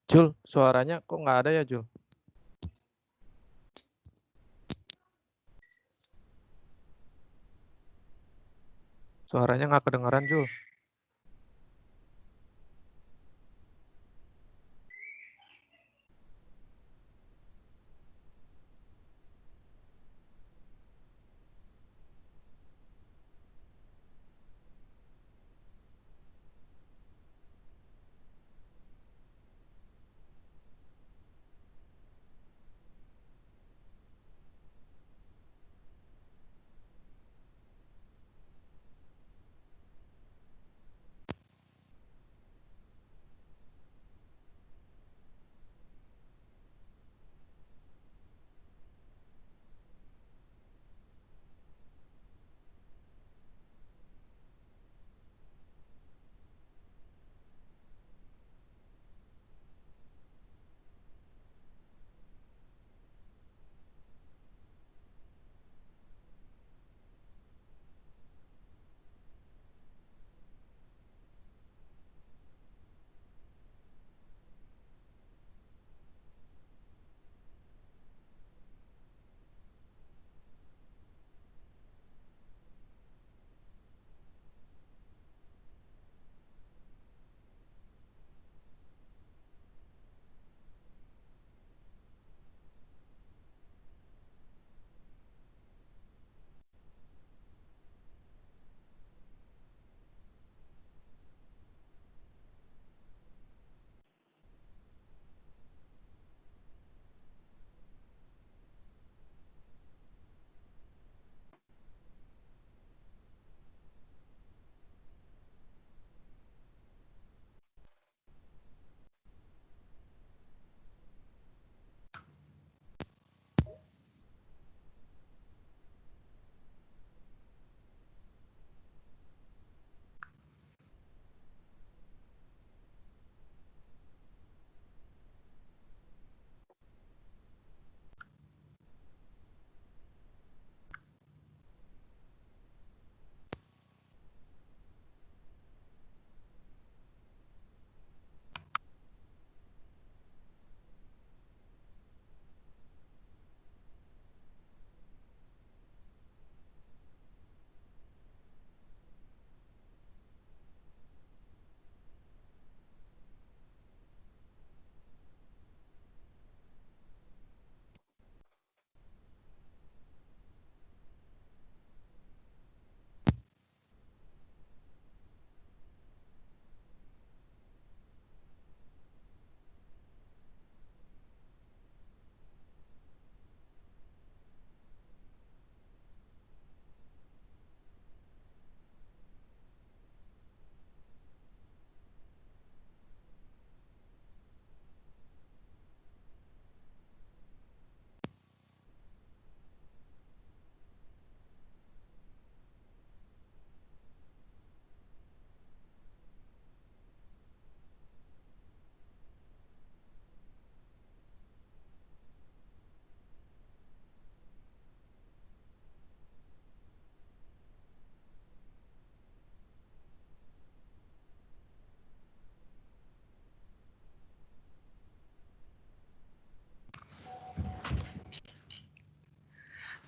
Jul, suaranya kok nggak ada ya, Jul? Suaranya nggak kedengeran, Jul.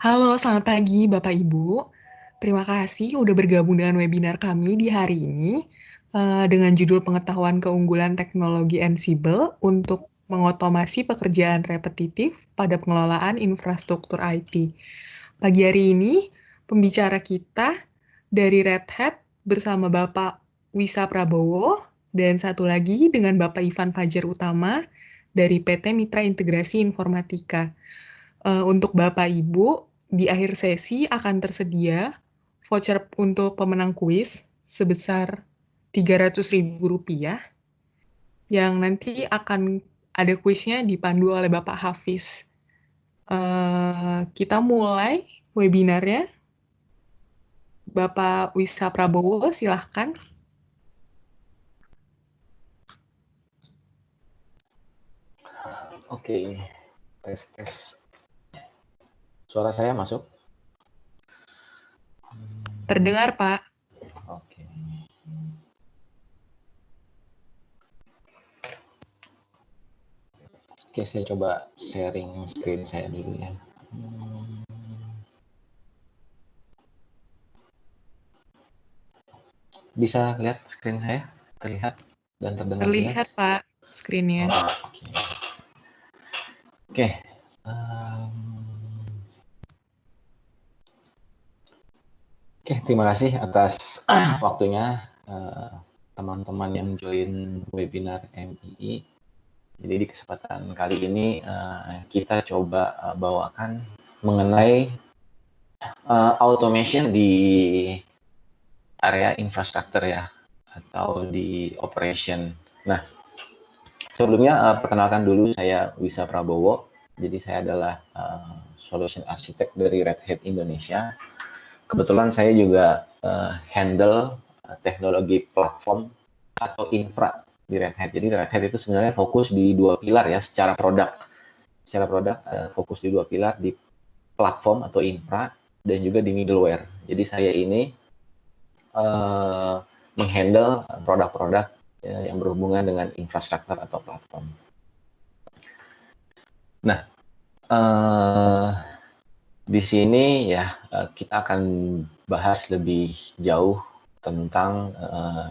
Halo, selamat pagi Bapak Ibu. Terima kasih udah bergabung dengan webinar kami di hari ini dengan judul Pengetahuan Keunggulan Teknologi Ansible untuk mengotomasi pekerjaan repetitif pada pengelolaan infrastruktur IT. Pagi hari ini, pembicara kita dari Red Hat bersama Bapak Wisa Prabowo dan satu lagi dengan Bapak Ivan Fajar Utama dari PT Mitra Integrasi Informatika. Untuk Bapak Ibu, di akhir sesi akan tersedia voucher untuk pemenang kuis sebesar Rp300.000 yang nanti akan ada kuisnya dipandu oleh Bapak Hafiz. Kita mulai webinarnya. Bapak Wisa Prabowo, silahkan. Oke, tes. Suara saya masuk? Terdengar, Pak. Oke. Oke, saya coba sharing screen saya dulu ya. Bisa lihat screen saya? Terlihat dan terdengar jelas? Terlihat, Pak, screen-nya. Oke. Oke. Oke, terima kasih atas waktunya teman-teman yang join webinar MII. Jadi di kesempatan kali ini kita coba bawakan mengenai automation di area infrastruktur ya, atau di operation. Nah, sebelumnya perkenalkan dulu, saya Wisa Prabowo. Jadi saya adalah Solution Architect dari Red Hat Indonesia. Kebetulan saya juga handle teknologi platform atau infra di Red Hat. Jadi Red Hat itu sebenarnya fokus di dua pilar ya, secara produk. Secara produk fokus di dua pilar, di platform atau infra dan juga di middleware. Jadi saya ini menghandle produk-produk yang berhubungan dengan infrastruktur atau platform. Nah, di sini ya kita akan bahas lebih jauh tentang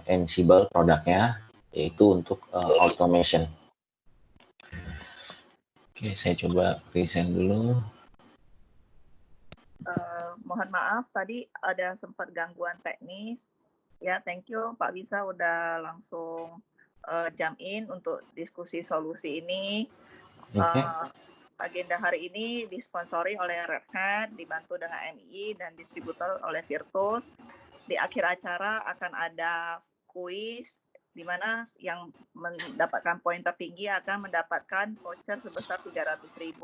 Ansible produknya, yaitu untuk automation. Oke, saya coba present dulu. Mohon maaf tadi ada sempat gangguan teknis. Ya, thank you Pak Wisa udah langsung jump in untuk diskusi solusi ini. Okay. Agenda hari ini disponsori oleh Red Hat, dibantu dengan MII dan distributor oleh Virtus. Di akhir acara akan ada kuis di mana yang mendapatkan poin tertinggi akan mendapatkan voucher sebesar 300.000.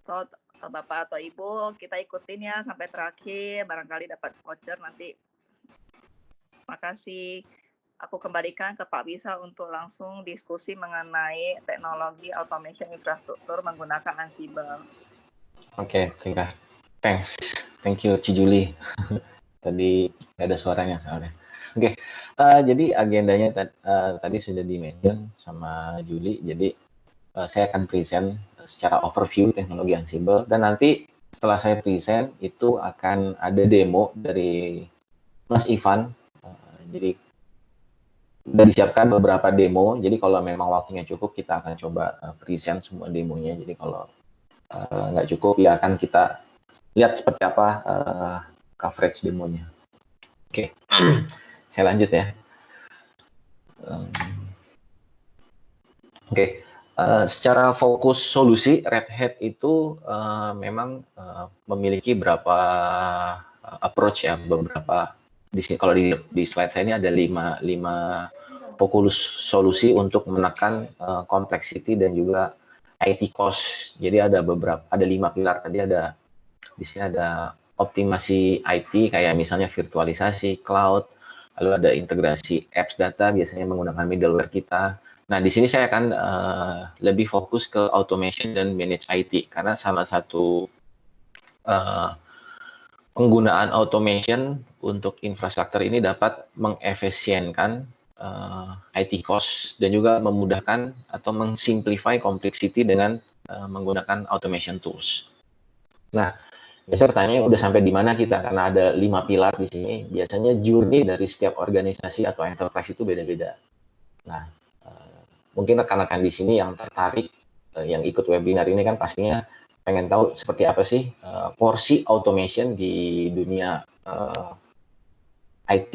So, Bapak atau Ibu, kita ikutin ya sampai terakhir, barangkali dapat voucher nanti. Makasih. Aku kembalikan ke Pak Wisa untuk langsung diskusi mengenai teknologi automation infrastruktur menggunakan Ansible. Oke, thanks. Thank you, Cijuli. Tadi ada suaranya soalnya. Oke, jadi agendanya tadi sudah di-mention sama Juli. Jadi saya akan present secara overview teknologi Ansible, dan nanti setelah saya present itu akan ada demo dari Mas Ivan. Jadi sudah disiapkan beberapa demo. Jadi kalau memang waktunya cukup kita akan coba present semua demonya. Jadi kalau nggak cukup ya akan kita lihat seperti apa coverage demonya. Oke, saya lanjut ya. Oke. Secara fokus solusi, Red Hat itu memang memiliki beberapa approach ya, beberapa di sini. Kalau di slide saya ini ada 5 fokus solusi untuk menekan complexity dan juga IT cost. Jadi ada 5 pilar tadi. Di sini ada optimasi IT kayak misalnya virtualisasi, cloud, lalu ada integrasi apps data biasanya menggunakan middleware kita. Nah, di sini saya akan lebih fokus ke automation dan manage IT, karena salah satu penggunaan automation untuk infrastruktur ini dapat mengefisienkan IT cost dan juga memudahkan atau mengsimplify complexity dengan menggunakan automation tools. Nah, biasanya pertanyaannya udah sampai di mana kita, karena ada 5 pilar di sini. Biasanya journey dari setiap organisasi atau enterprise itu beda-beda. Nah, mungkin rekan-rekan di sini yang tertarik, yang ikut webinar ini kan pastinya pengen tahu seperti apa sih porsi automation di dunia IT.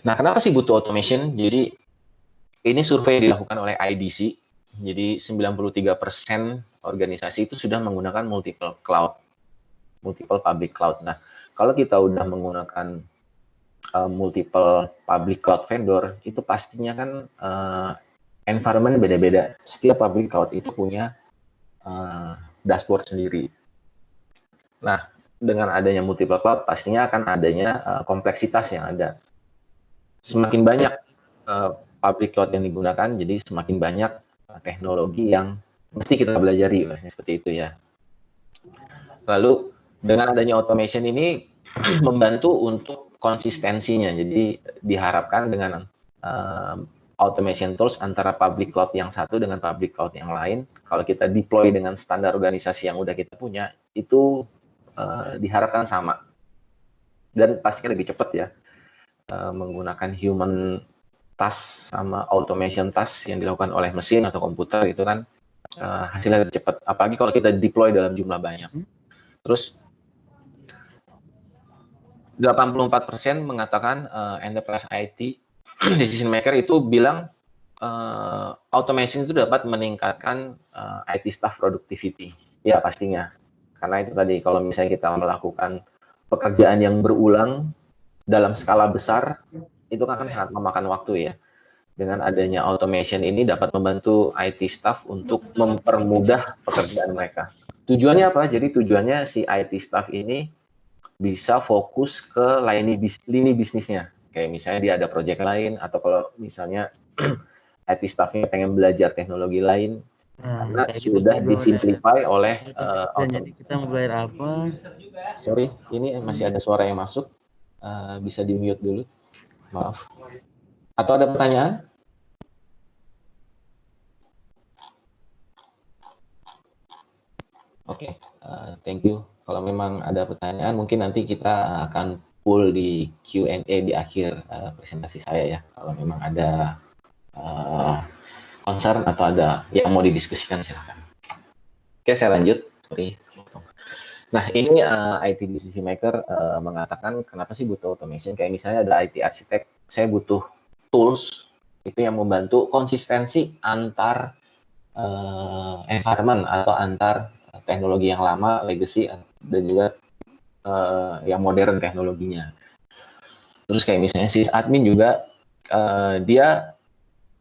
Nah, kenapa sih butuh automation? Jadi, ini survei dilakukan oleh IDC. Jadi, 93% organisasi itu sudah menggunakan multiple public cloud. Nah, kalau kita udah menggunakan multiple public cloud vendor, itu pastinya kan environment beda-beda. Setiap public cloud itu punya dashboard sendiri. Nah, dengan adanya multiple cloud, pastinya akan adanya kompleksitas yang ada. Semakin banyak public cloud yang digunakan, jadi semakin banyak teknologi yang mesti kita pelajari, seperti itu ya. Lalu, dengan adanya automation ini membantu untuk konsistensinya. Jadi, diharapkan dengan automation tools antara public cloud yang satu dengan public cloud yang lain. Kalau kita deploy dengan standar organisasi yang udah kita punya, itu diharapkan sama. Dan pastinya lebih cepat ya. Menggunakan human task sama automation task yang dilakukan oleh mesin atau komputer itu kan hasilnya lebih cepat. Apalagi kalau kita deploy dalam jumlah banyak. Terus 84% mengatakan enterprise IT decision maker itu bilang automation itu dapat meningkatkan IT staff productivity. Ya pastinya. Karena itu tadi kalau misalnya kita melakukan pekerjaan yang berulang dalam skala besar, itu akan sangat memakan waktu ya. Dengan adanya automation ini dapat membantu IT staff untuk mempermudah pekerjaan mereka. Tujuannya apa? Jadi tujuannya si IT staff ini bisa fokus ke lini bisnisnya. Kayak misalnya dia ada project lain, atau kalau misalnya IT staff-nya pengen belajar teknologi lain, karena sudah disimplify oleh jadi kita mau belajar apa? Sorry, ini masih ada suara yang masuk. Bisa di-mute dulu. Maaf. Atau ada pertanyaan? Oke, thank you. Kalau memang ada pertanyaan, mungkin nanti kita akan pull di Q&A di akhir presentasi saya ya. Kalau memang ada concern atau ada yang mau didiskusikan, silakan. Oke, saya lanjut. Sorry. Nah, ini IT decision maker mengatakan kenapa sih butuh automation. Kayak misalnya ada IT architect, saya butuh tools itu yang membantu konsistensi antar environment atau antar teknologi yang lama, legacy, dan juga yang modern teknologinya. Terus kayak misalnya sysadmin juga, dia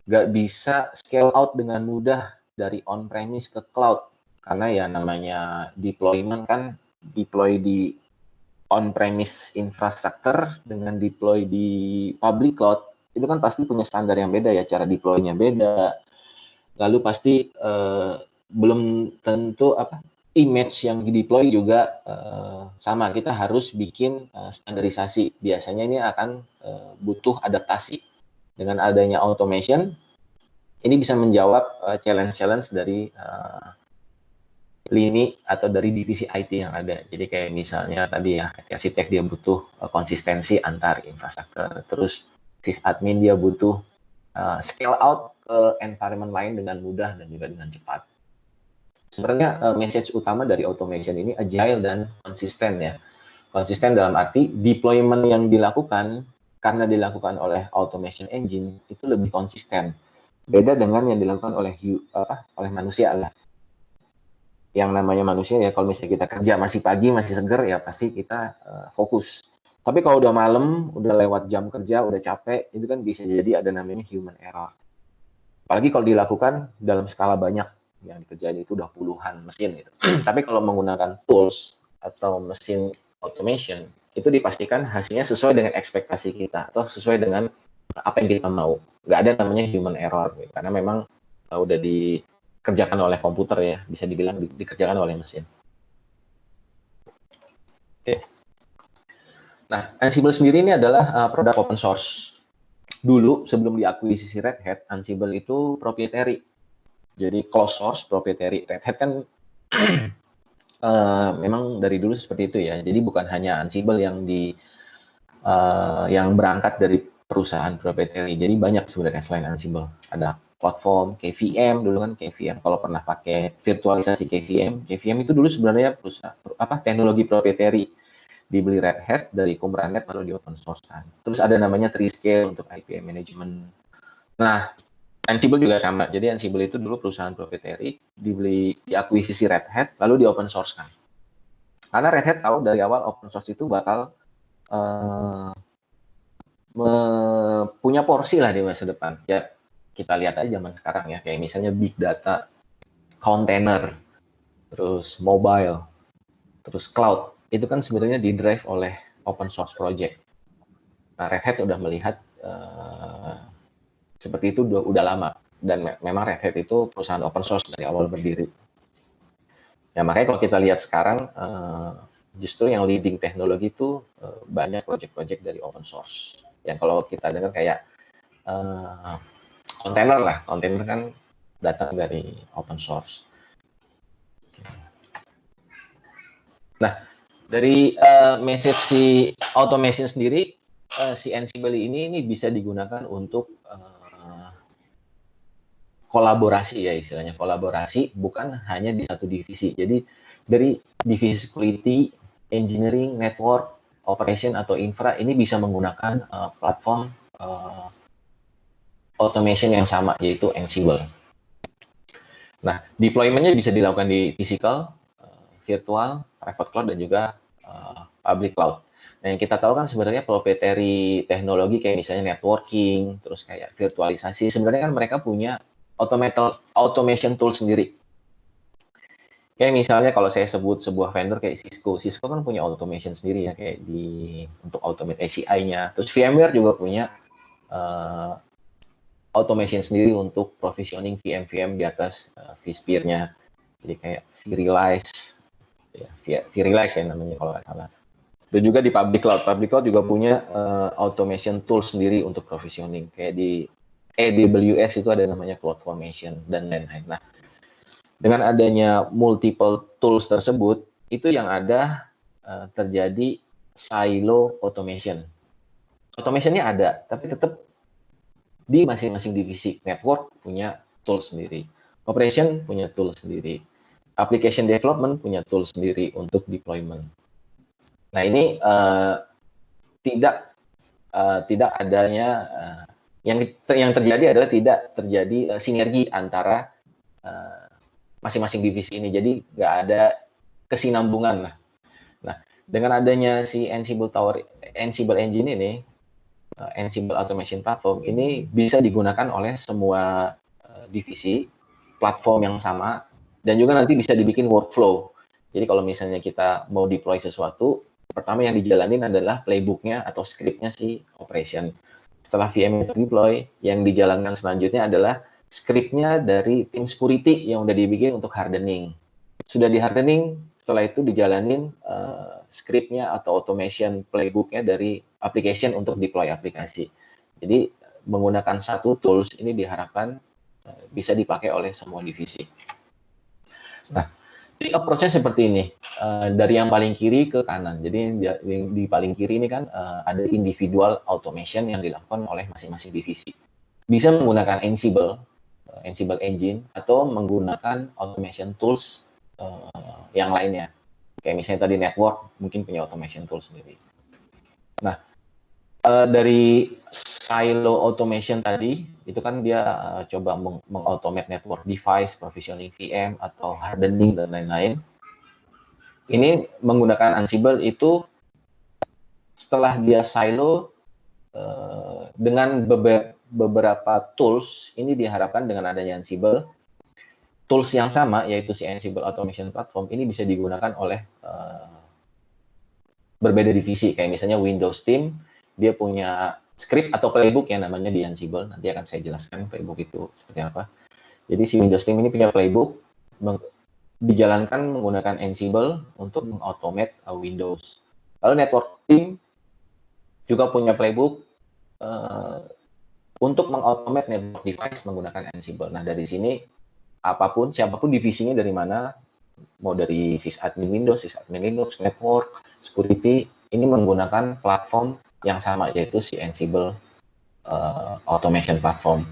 nggak bisa scale out dengan mudah dari on-premise ke cloud. Karena ya namanya deployment kan, deploy di on-premise infrastructure dengan deploy di public cloud, itu kan pasti punya standar yang beda ya, cara deploy-nya beda. Lalu pasti belum tentu image yang di-deploy juga sama. Kita harus bikin standarisasi. Biasanya ini akan butuh adaptasi. Dengan adanya automation, ini bisa menjawab challenge-challenge dari lini atau dari divisi IT yang ada. Jadi kayak misalnya tadi ya, arsitek dia butuh konsistensi antar infrastruktur. Terus sysadmin dia butuh scale out ke environment lain dengan mudah dan juga dengan cepat. Sebenarnya message utama dari automation ini agile dan konsisten ya. Konsisten dalam arti deployment yang dilakukan karena dilakukan oleh automation engine itu lebih konsisten. Beda dengan yang dilakukan oleh manusia lah. Yang namanya manusia ya, kalau misalnya kita kerja masih pagi, masih seger, ya pasti kita fokus. Tapi kalau udah malam, udah lewat jam kerja, udah capek, itu kan bisa jadi ada namanya human error. Apalagi kalau dilakukan dalam skala banyak, yang dikerjain itu udah puluhan mesin gitu. Tapi kalau menggunakan tools atau mesin automation, itu dipastikan hasilnya sesuai dengan ekspektasi kita, atau sesuai dengan apa yang kita mau. Nggak ada namanya human error, gitu. Karena memang udah dikerjakan oleh komputer ya, bisa dibilang dikerjakan oleh mesin. Oke. Nah, Ansible sendiri ini adalah produk open source. Dulu sebelum diakuisisi Red Hat, Ansible itu proprietary. Jadi closed source, proprietary. Red Hat kan memang dari dulu seperti itu ya. Jadi bukan hanya Ansible yang berangkat dari perusahaan proprietary. Jadi banyak sebenarnya selain Ansible. Ada platform KVM, dulu kan KVM. Kalau pernah pakai virtualisasi KVM itu dulu sebenarnya teknologi proprietary. Dibeli Red Hat dari Kubernetes lalu di open source kan. Terus ada namanya Treescale untuk IPM management. Nah, Ansible juga sama. Jadi Ansible itu dulu perusahaan proprietary, diakuisisi Red Hat lalu di open source kan. Karena Red Hat tahu dari awal open source itu bakal punya porsi lah di masa depan. Ya, kita lihat aja zaman sekarang ya, kayak misalnya big data, container, terus mobile, terus cloud. Itu kan sebenarnya di-drive oleh open source project. Nah, Red Hat udah melihat seperti itu udah lama. Dan memang Red Hat itu perusahaan open source dari awal berdiri. Ya, makanya kalau kita lihat sekarang, justru yang leading teknologi itu banyak project-project dari open source. Yang kalau kita dengar kayak kontainer lah. Kontainer kan datang dari open source. Nah, dari message si automation sendiri, si Ansible ini bisa digunakan untuk kolaborasi ya, istilahnya kolaborasi, bukan hanya di satu divisi. Jadi dari divisi security, engineering, network, operation atau infra ini bisa menggunakan platform automation yang sama, yaitu Ansible. Nah, deployment-nya bisa dilakukan di physical, virtual, private cloud, dan juga public cloud. Nah, yang kita tahu kan sebenarnya proprietary teknologi kayak misalnya networking, terus kayak virtualisasi, sebenarnya kan mereka punya automation tool sendiri. Kayak misalnya kalau saya sebut sebuah vendor kayak Cisco kan punya automation sendiri ya, kayak untuk automate ACI-nya. Terus VMware juga punya automation sendiri untuk provisioning VM di atas vSphere-nya. Jadi kayak vRealize, ya, vRealize ya namanya kalau nggak salah. Dan juga di public cloud juga punya automation tool sendiri untuk provisioning. Kayak di AWS itu ada namanya CloudFormation dan lain-lain. Nah, dengan adanya multiple tools tersebut, itu yang ada terjadi silo automation. Automation-nya ada, tapi tetap di masing-masing divisi. Network punya tool sendiri, operation punya tool sendiri, application development punya tool sendiri untuk deployment. Nah, ini tidak adanya yang terjadi adalah tidak terjadi sinergi antara masing-masing divisi ini. Jadi nggak ada kesinambungan lah. Nah, dengan adanya si Ansible Engine ini, Ansible Automation Platform ini bisa digunakan oleh semua divisi, platform yang sama, dan juga nanti bisa dibikin workflow. Jadi kalau misalnya kita mau deploy sesuatu, pertama yang dijalanin adalah playbooknya atau scriptnya si operation. Setelah VM itu deploy, yang dijalankan selanjutnya adalah scriptnya dari tim security yang udah dibikin untuk hardening. Sudah di hardening, setelah itu dijalanin scriptnya atau automation playbooknya dari application untuk deploy aplikasi. Jadi menggunakan satu tools ini diharapkan bisa dipakai oleh semua divisi. Nah, jadi approach-nya seperti ini, dari yang paling kiri ke kanan. Jadi di paling kiri ini kan ada individual automation yang dilakukan oleh masing-masing divisi. Bisa menggunakan Ansible Engine, atau menggunakan automation tools yang lainnya. Kayak misalnya tadi network, mungkin punya automation tools sendiri. Nah, dari silo automation tadi, itu kan dia coba mengautomate network device, provisioning VM, atau hardening, dan lain-lain. Ini menggunakan Ansible itu setelah dia silo dengan beberapa tools, ini diharapkan dengan adanya Ansible, tools yang sama, yaitu si Ansible Automation Platform, ini bisa digunakan oleh berbeda divisi. Kayak misalnya Windows Team, dia punya script atau playbook yang namanya di Ansible. Nanti akan saya jelaskan playbook itu seperti apa. Jadi si Windows Team ini punya playbook, dijalankan menggunakan Ansible untuk mengautomate Windows. Lalu Network Team juga punya playbook untuk mengautomate network device menggunakan Ansible. Nah, dari sini siapapun divisinya dari mana, mau dari sysadmin Windows, sysadmin Linux, network, security, ini menggunakan platform yang sama, yaitu si Ansible Automation Platform.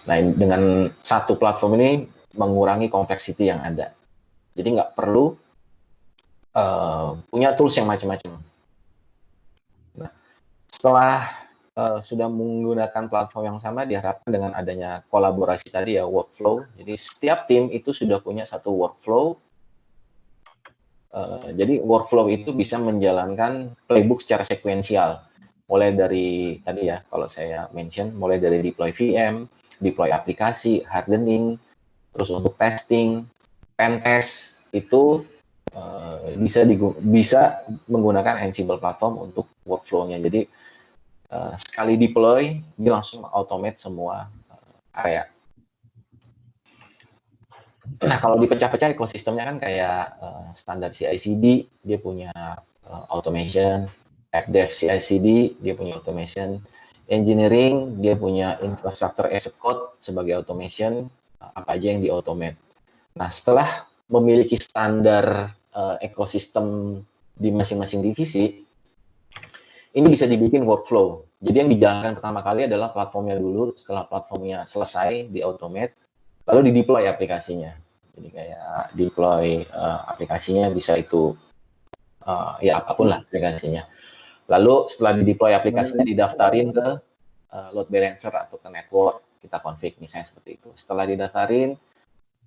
Nah, dengan satu platform ini mengurangi complexity yang ada. Jadi nggak perlu punya tools yang macam-macam. Nah, setelah sudah menggunakan platform yang sama, diharapkan dengan adanya kolaborasi tadi ya, workflow. Jadi setiap tim itu sudah punya satu workflow. Jadi workflow itu bisa menjalankan playbook secara sekuensial. Mulai dari tadi ya, kalau saya mention, mulai dari deploy VM, deploy aplikasi, hardening, terus untuk testing, pen test, itu bisa menggunakan Ansible Platform untuk workflow-nya. Jadi sekali deploy, dia langsung automate semua area. Nah, kalau dipecah-pecah ekosistemnya kan kayak standar CI/CD, dia punya automation, AppDev CI/CD, dia punya automation, engineering, dia punya infrastructure as a code sebagai automation, apa aja yang di-automate. Nah, setelah memiliki standar ekosistem di masing-masing divisi, ini bisa dibikin workflow. Jadi yang dijalankan pertama kali adalah platformnya dulu, setelah platformnya selesai, di-automate, lalu di-deploy aplikasinya. Jadi kayak deploy aplikasinya bisa itu, ya apapun lah aplikasinya. Lalu setelah di-deploy aplikasinya, didaftarin ke load balancer atau ke network, kita config misalnya seperti itu. Setelah didaftarin,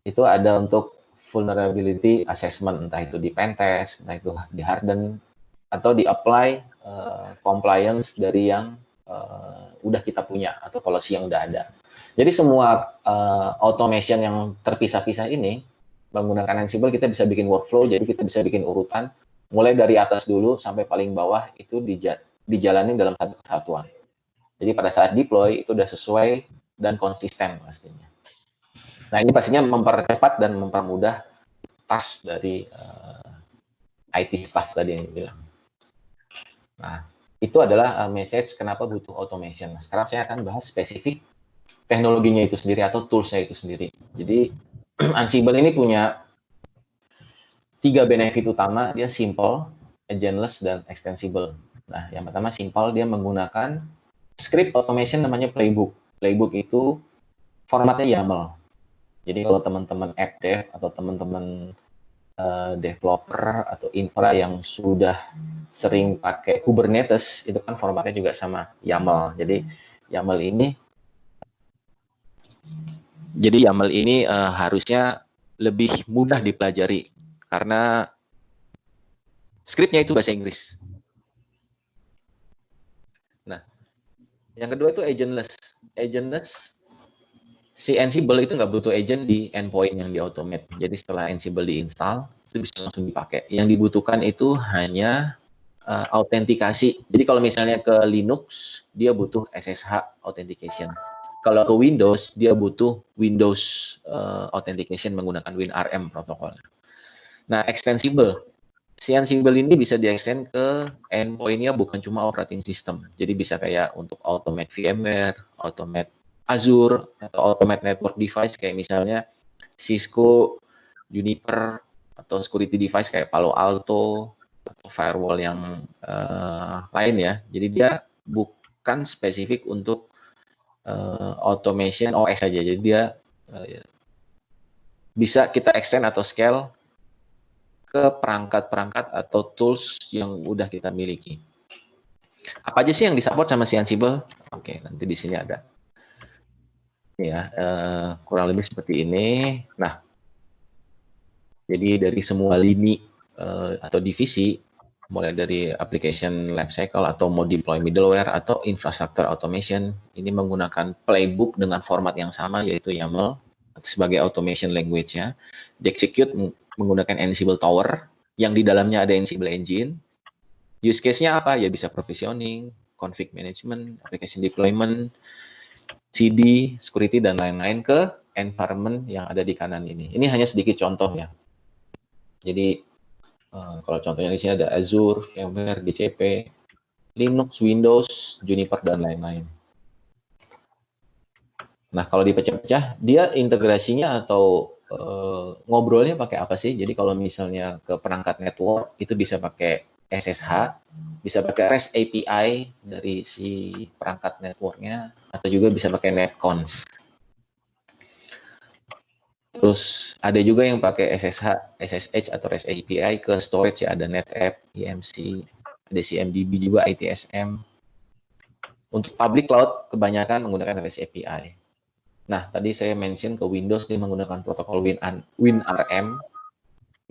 itu ada untuk vulnerability assessment, entah itu di pentest, entah itu di harden, atau di apply compliance dari yang udah kita punya, atau policy yang udah ada. Jadi semua automation yang terpisah-pisah ini, menggunakan Ansible kita bisa bikin workflow, jadi kita bisa bikin urutan, mulai dari atas dulu sampai paling bawah itu dijalani dalam satu kesatuan. Jadi pada saat deploy itu udah sesuai dan konsisten pastinya. Nah ini pastinya mempercepat dan mempermudah task dari IT staff tadi yang bilang. Nah itu adalah message kenapa butuh automation. Nah, sekarang saya akan bahas spesifik teknologinya itu sendiri atau toolsnya itu sendiri. Jadi Ansible ini punya 3 benefit utama, dia simple, agentless, dan extensible. Nah, yang pertama simple, dia menggunakan script automation namanya playbook. Playbook itu formatnya YAML. Jadi kalau teman-teman app dev atau teman-teman developer atau infra yang sudah sering pakai Kubernetes, itu kan formatnya juga sama YAML. Jadi YAML ini harusnya lebih mudah dipelajari karena skripnya itu bahasa Inggris. Nah, yang kedua itu agentless. Agentless, si Ansible itu nggak butuh agent di endpoint yang di-automate. Jadi setelah Ansible diinstal, itu bisa langsung dipakai. Yang dibutuhkan itu hanya autentikasi. Jadi kalau misalnya ke Linux, dia butuh SSH authentication. Kalau ke Windows, dia butuh Windows authentication menggunakan WinRM protokol. Nah, extensible. Si Ansible ini bisa di-extend ke endpoint-nya bukan cuma operating system. Jadi bisa kayak untuk automate VMware, automate Azure, atau automate network device kayak misalnya Cisco, Juniper, atau security device kayak Palo Alto, atau firewall yang lain ya. Jadi dia bukan spesifik untuk automation OS saja. Jadi dia bisa kita extend atau scale ke perangkat-perangkat atau tools yang udah kita miliki. Apa aja sih yang disupport sama si Ansible? Oke, nanti di sini ada. Ya, kurang lebih seperti ini. Nah, jadi dari semua lini atau divisi, mulai dari application lifecycle atau mau deploy middleware atau infrastructure automation, ini menggunakan playbook dengan format yang sama yaitu YAML sebagai automation language-nya. Di-execute menggunakan Ansible Tower yang di dalamnya ada Ansible Engine. Use case-nya apa? Ya bisa provisioning, config management, application deployment, CD, security, dan lain-lain ke environment yang ada di kanan ini. Ini hanya sedikit contoh ya. Jadi kalau contohnya di sini ada Azure, VMware, GCP, Linux, Windows, Juniper, dan lain-lain. Nah, kalau dipecah-pecah, dia integrasinya atau ngobrolnya pakai apa sih? Jadi kalau misalnya ke perangkat network, itu bisa pakai SSH, bisa pakai REST API dari si perangkat networknya, atau juga bisa pakai netconf. Terus ada juga yang pakai SSH, SSH atau REST API ke storage ya, ada NetApp, EMC, ada CMDB juga, ITSM. Untuk public cloud kebanyakan menggunakan REST API. Nah, tadi saya mention ke Windows dia menggunakan protokol WinRM.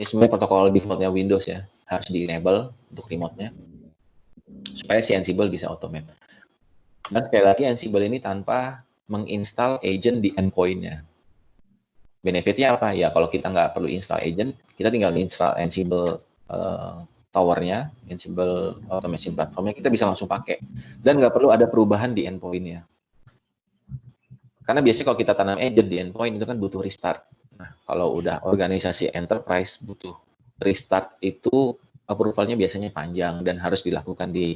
Ini sebenarnya protokol defaultnya Windows ya, harus di-enable untuk remote-nya supaya si Ansible bisa automate. Dan sekali lagi Ansible ini tanpa menginstal agent di endpoint-nya. Benefitnya apa? Ya kalau kita nggak perlu install agent, kita tinggal install Ansible tower-nya, Ansible automation platform-nya, kita bisa langsung pakai. Dan nggak perlu ada perubahan di endpoint-nya. Karena biasanya kalau kita tanam agent di endpoint itu kan butuh restart. Nah, kalau udah organisasi enterprise butuh restart itu approval-nya biasanya panjang dan harus dilakukan di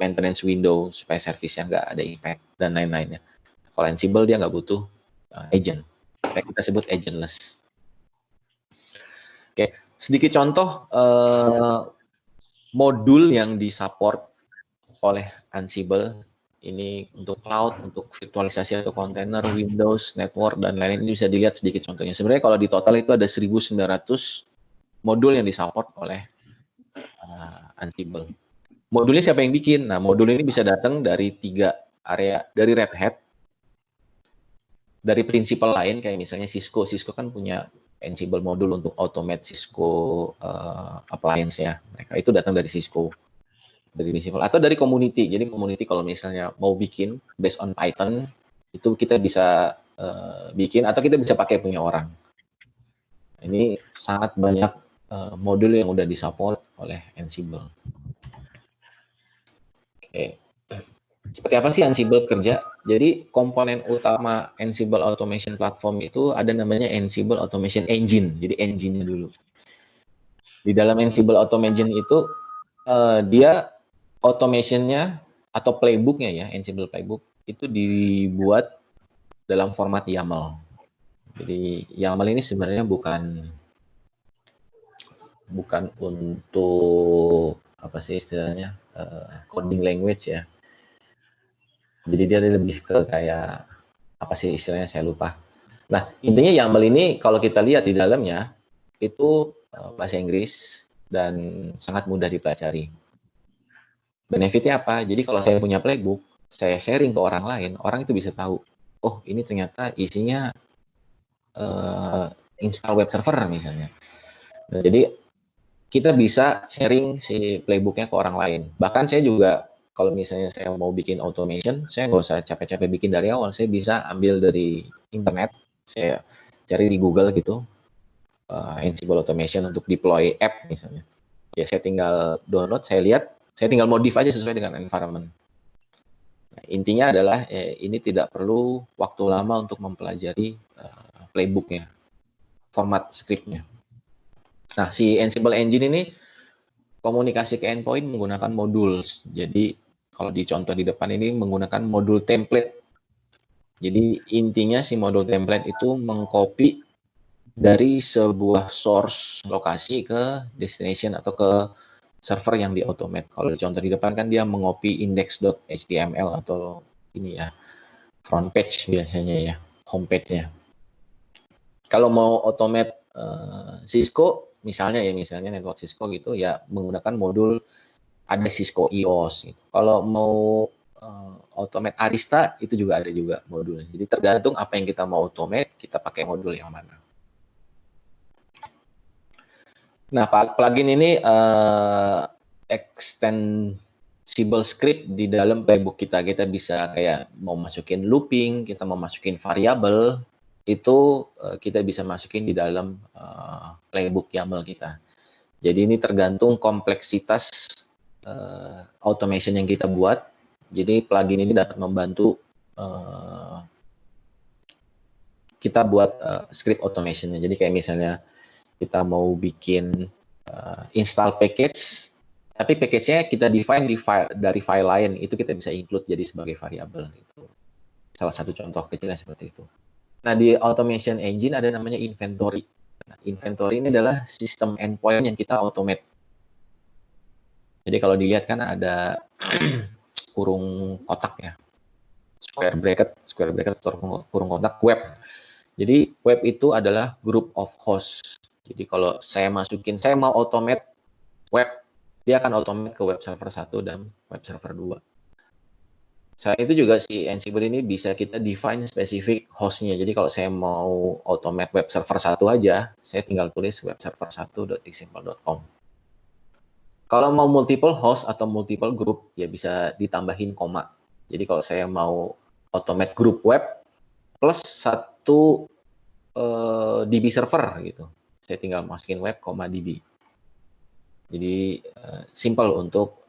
maintenance window supaya servisnya nggak ada impact dan lain-lainnya. Kalau Ansible dia nggak butuh agent, kayak kita sebut agentless. Oke, sedikit contoh modul yang disupport oleh Ansible ini untuk cloud, untuk virtualisasi atau kontainer, Windows, network dan lain-lain. Ini bisa dilihat sedikit contohnya. Sebenarnya kalau di total itu ada 1.900 modul yang disupport oleh Ansible. Modulnya siapa yang bikin? Nah, modul ini bisa datang dari 3 area, dari Red Hat, dari prinsipal lain kayak misalnya Cisco. Cisco kan punya Ansible modul untuk automate Cisco appliance ya. Mereka itu datang dari Cisco, dari prinsipal atau dari community. Jadi community kalau misalnya mau bikin based on Python itu kita bisa bikin atau kita bisa pakai punya orang. Ini sangat banyak modul yang udah disupport oleh Ansible. Oke. Seperti apa sih Ansible kerja? Jadi komponen utama Ansible Automation Platform itu ada namanya Ansible Automation Engine. Jadi engine-nya dulu. Di dalam Ansible Automation itu dia automation-nya atau playbook-nya ya, Ansible playbook itu dibuat dalam format YAML. Jadi YAML ini sebenarnya bukan untuk apa sih istilahnya coding language ya. Jadi dia lebih ke kayak apa sih istilahnya saya lupa. Nah intinya YAML ini kalau kita lihat di dalamnya itu bahasa Inggris dan sangat mudah dipelajari. Benefitnya apa? Jadi kalau saya punya playbook, saya sharing ke orang lain, orang itu bisa tahu, oh ini ternyata isinya install web server misalnya. Nah, jadi kita bisa sharing si playbooknya ke orang lain. Bahkan saya juga kalau misalnya saya mau bikin automation, saya nggak usah capek-capek bikin dari awal. Saya bisa ambil dari internet, saya cari di Google gitu, Ansible Automation untuk deploy app misalnya. Ya saya tinggal download, saya lihat, saya tinggal modif aja sesuai dengan environment. Nah, intinya adalah ini tidak perlu waktu lama untuk mempelajari playbooknya, format scriptnya. Nah, si Ansible Engine ini komunikasi ke endpoint menggunakan modul. Jadi kalau di contoh di depan ini menggunakan modul template. Jadi intinya si modul template itu mengcopy dari sebuah source lokasi ke destination atau ke server yang di automate. Kalau di contoh di depan kan dia mengcopy index.html atau ini ya front page biasanya ya, home page-nya. Kalau mau automate Cisco misalnya network Cisco gitu ya menggunakan modul ada Cisco EOS gitu. Kalau mau automate Arista itu juga ada juga modulnya. Jadi tergantung apa yang kita mau automate, kita pakai modul yang mana. Nah, plugin ini extensible script di dalam playbook kita. Kita bisa kayak mau masukin looping, kita mau masukin variabel, itu kita bisa masukin di dalam playbook YAML kita. Jadi ini tergantung kompleksitas automation yang kita buat. Jadi plugin ini dapat membantu kita buat script automationnya. Jadi kayak misalnya kita mau bikin install package, tapi package-nya kita define dari file lain, itu kita bisa include jadi sebagai variabel. Itu salah satu contoh kecilnya seperti itu. Nah, di automation engine ada namanya inventory. Nah, inventory ini adalah sistem endpoint yang kita automate. Jadi kalau dilihat kan ada kurung kotak ya, square bracket, kurung kotak web. Jadi web itu adalah group of host. Jadi kalau saya mau automate web, dia akan automate ke web server 1 dan web server 2. Selain itu juga si Ansible ini bisa kita define spesifik hostnya. Jadi kalau saya mau automate web server 1 aja, saya tinggal tulis web server 1.xample.com. Kalau mau multiple host atau multiple group, ya bisa ditambahin koma. Jadi kalau saya mau automate group web plus 1 DB server gitu, saya tinggal masukin web, DB. Jadi simple untuk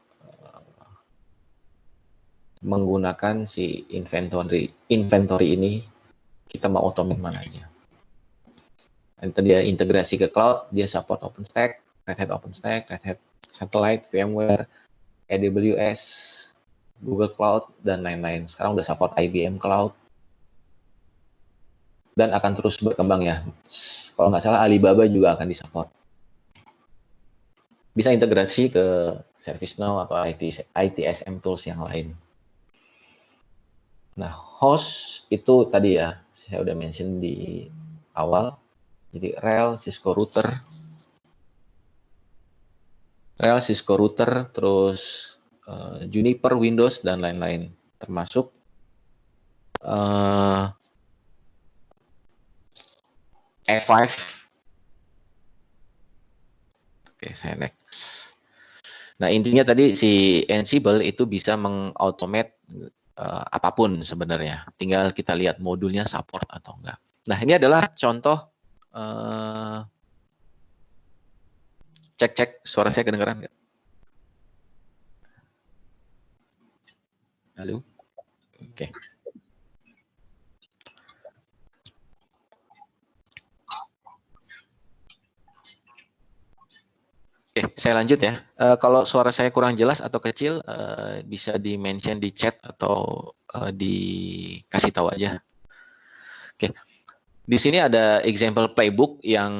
menggunakan si inventory ini, kita mau automate mana aja. Nanti dia integrasi ke cloud, dia support OpenStack, Red Hat OpenStack, Red Hat Satellite, VMware, AWS, Google Cloud, dan lain-lain. Sekarang udah support IBM Cloud. Dan akan terus berkembang ya. Kalau nggak salah Alibaba juga akan disupport. Bisa integrasi ke ServiceNow atau ITSM tools yang lain. Nah, host itu tadi ya, saya udah mention di awal. Jadi rel, Cisco router, terus Juniper, Windows, dan lain-lain. Termasuk E5. Oke, saya next. Nah, intinya tadi si Ansible itu bisa mengautomate apapun sebenarnya. Tinggal kita lihat modulnya support atau enggak. Nah, ini adalah contoh cek suara saya kedengaran nggak? Halo? Oke. Oke, saya lanjut ya. Kalau suara saya kurang jelas atau kecil, bisa di-mention di chat atau dikasih tahu aja. Oke, di sini ada example playbook yang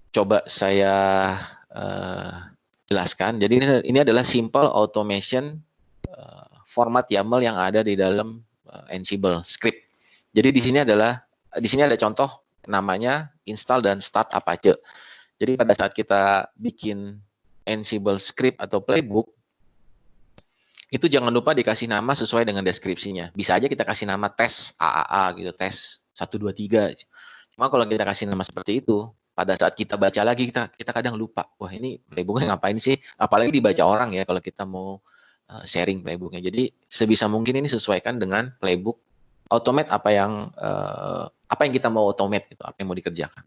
coba saya jelaskan. Jadi ini adalah simple automation format YAML yang ada di dalam Ansible script. Jadi di sini ada contoh namanya install dan start Apache. Jadi pada saat kita bikin Ansible script atau playbook, itu jangan lupa dikasih nama sesuai dengan deskripsinya. Bisa aja kita kasih nama tes AAA gitu, tes 1, 2, 3. Cuma kalau kita kasih nama seperti itu, pada saat kita baca lagi, kita kadang lupa. Wah, ini playbooknya ngapain sih? Apalagi dibaca orang ya kalau kita mau sharing playbooknya. Jadi sebisa mungkin ini sesuaikan dengan playbook, automate apa yang kita mau automate, gitu, apa yang mau dikerjakan.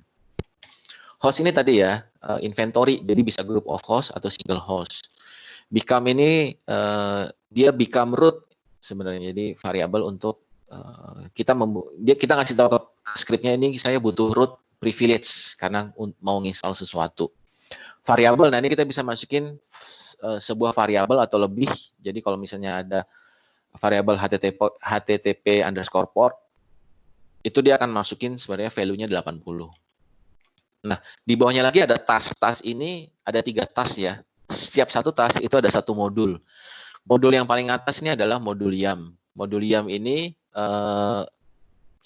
Host ini tadi ya, inventory, jadi bisa group of host atau single host. Become ini dia become root sebenarnya, jadi variabel untuk kita ngasih tahu ke scriptnya ini saya butuh root privilege karena mau nginstal sesuatu. Variabel, nah ini kita bisa masukin sebuah variabel atau lebih. Jadi kalau misalnya ada variabel HTTP_port, itu dia akan masukin sebenarnya value-nya 80. Nah, di bawahnya lagi ada task. Task ini ada 3 task ya. Setiap satu task itu ada satu modul. Modul yang paling atas ini adalah modul YAM. Modul YAM ini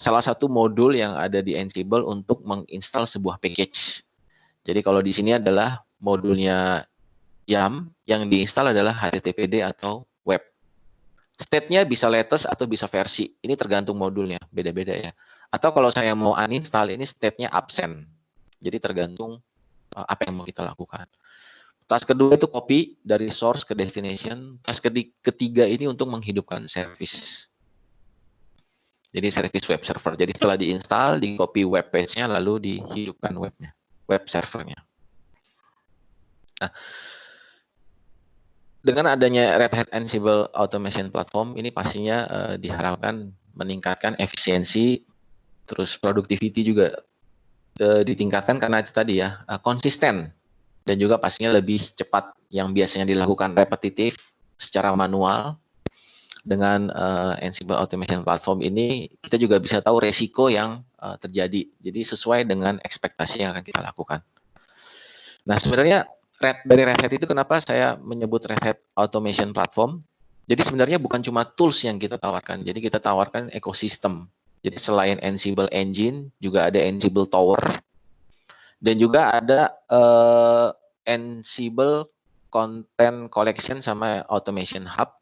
salah satu modul yang ada di Ansible untuk menginstal sebuah package. Jadi kalau di sini adalah modulnya YAM, yang diinstal adalah HTTPD atau web. State-nya bisa latest atau bisa versi. Ini tergantung modulnya, beda-beda ya. Atau kalau saya mau uninstall, ini state-nya absent. Jadi tergantung apa yang mau kita lakukan. Task kedua itu copy dari source ke destination. Task ketiga ini untuk menghidupkan service. Jadi service web server. Jadi setelah diinstal, di copy web page-nya, lalu dihidupkan webnya, web servernya. Nah, dengan adanya Red Hat Ansible Automation Platform, ini pastinya diharapkan meningkatkan efisiensi, terus productivity juga ditingkatkan karena itu tadi ya, konsisten dan juga pastinya lebih cepat. Yang biasanya dilakukan repetitif secara manual, dengan Ansible Automation Platform ini kita juga bisa tahu resiko yang terjadi. Jadi sesuai dengan ekspektasi yang akan kita lakukan. Nah, sebenarnya dari Red Hat itu kenapa saya menyebut Red Hat Automation Platform? Jadi sebenarnya bukan cuma tools yang kita tawarkan, jadi kita tawarkan ekosistem. Jadi selain Ansible Engine, juga ada Ansible Tower, dan juga ada Ansible Content Collection sama Automation Hub.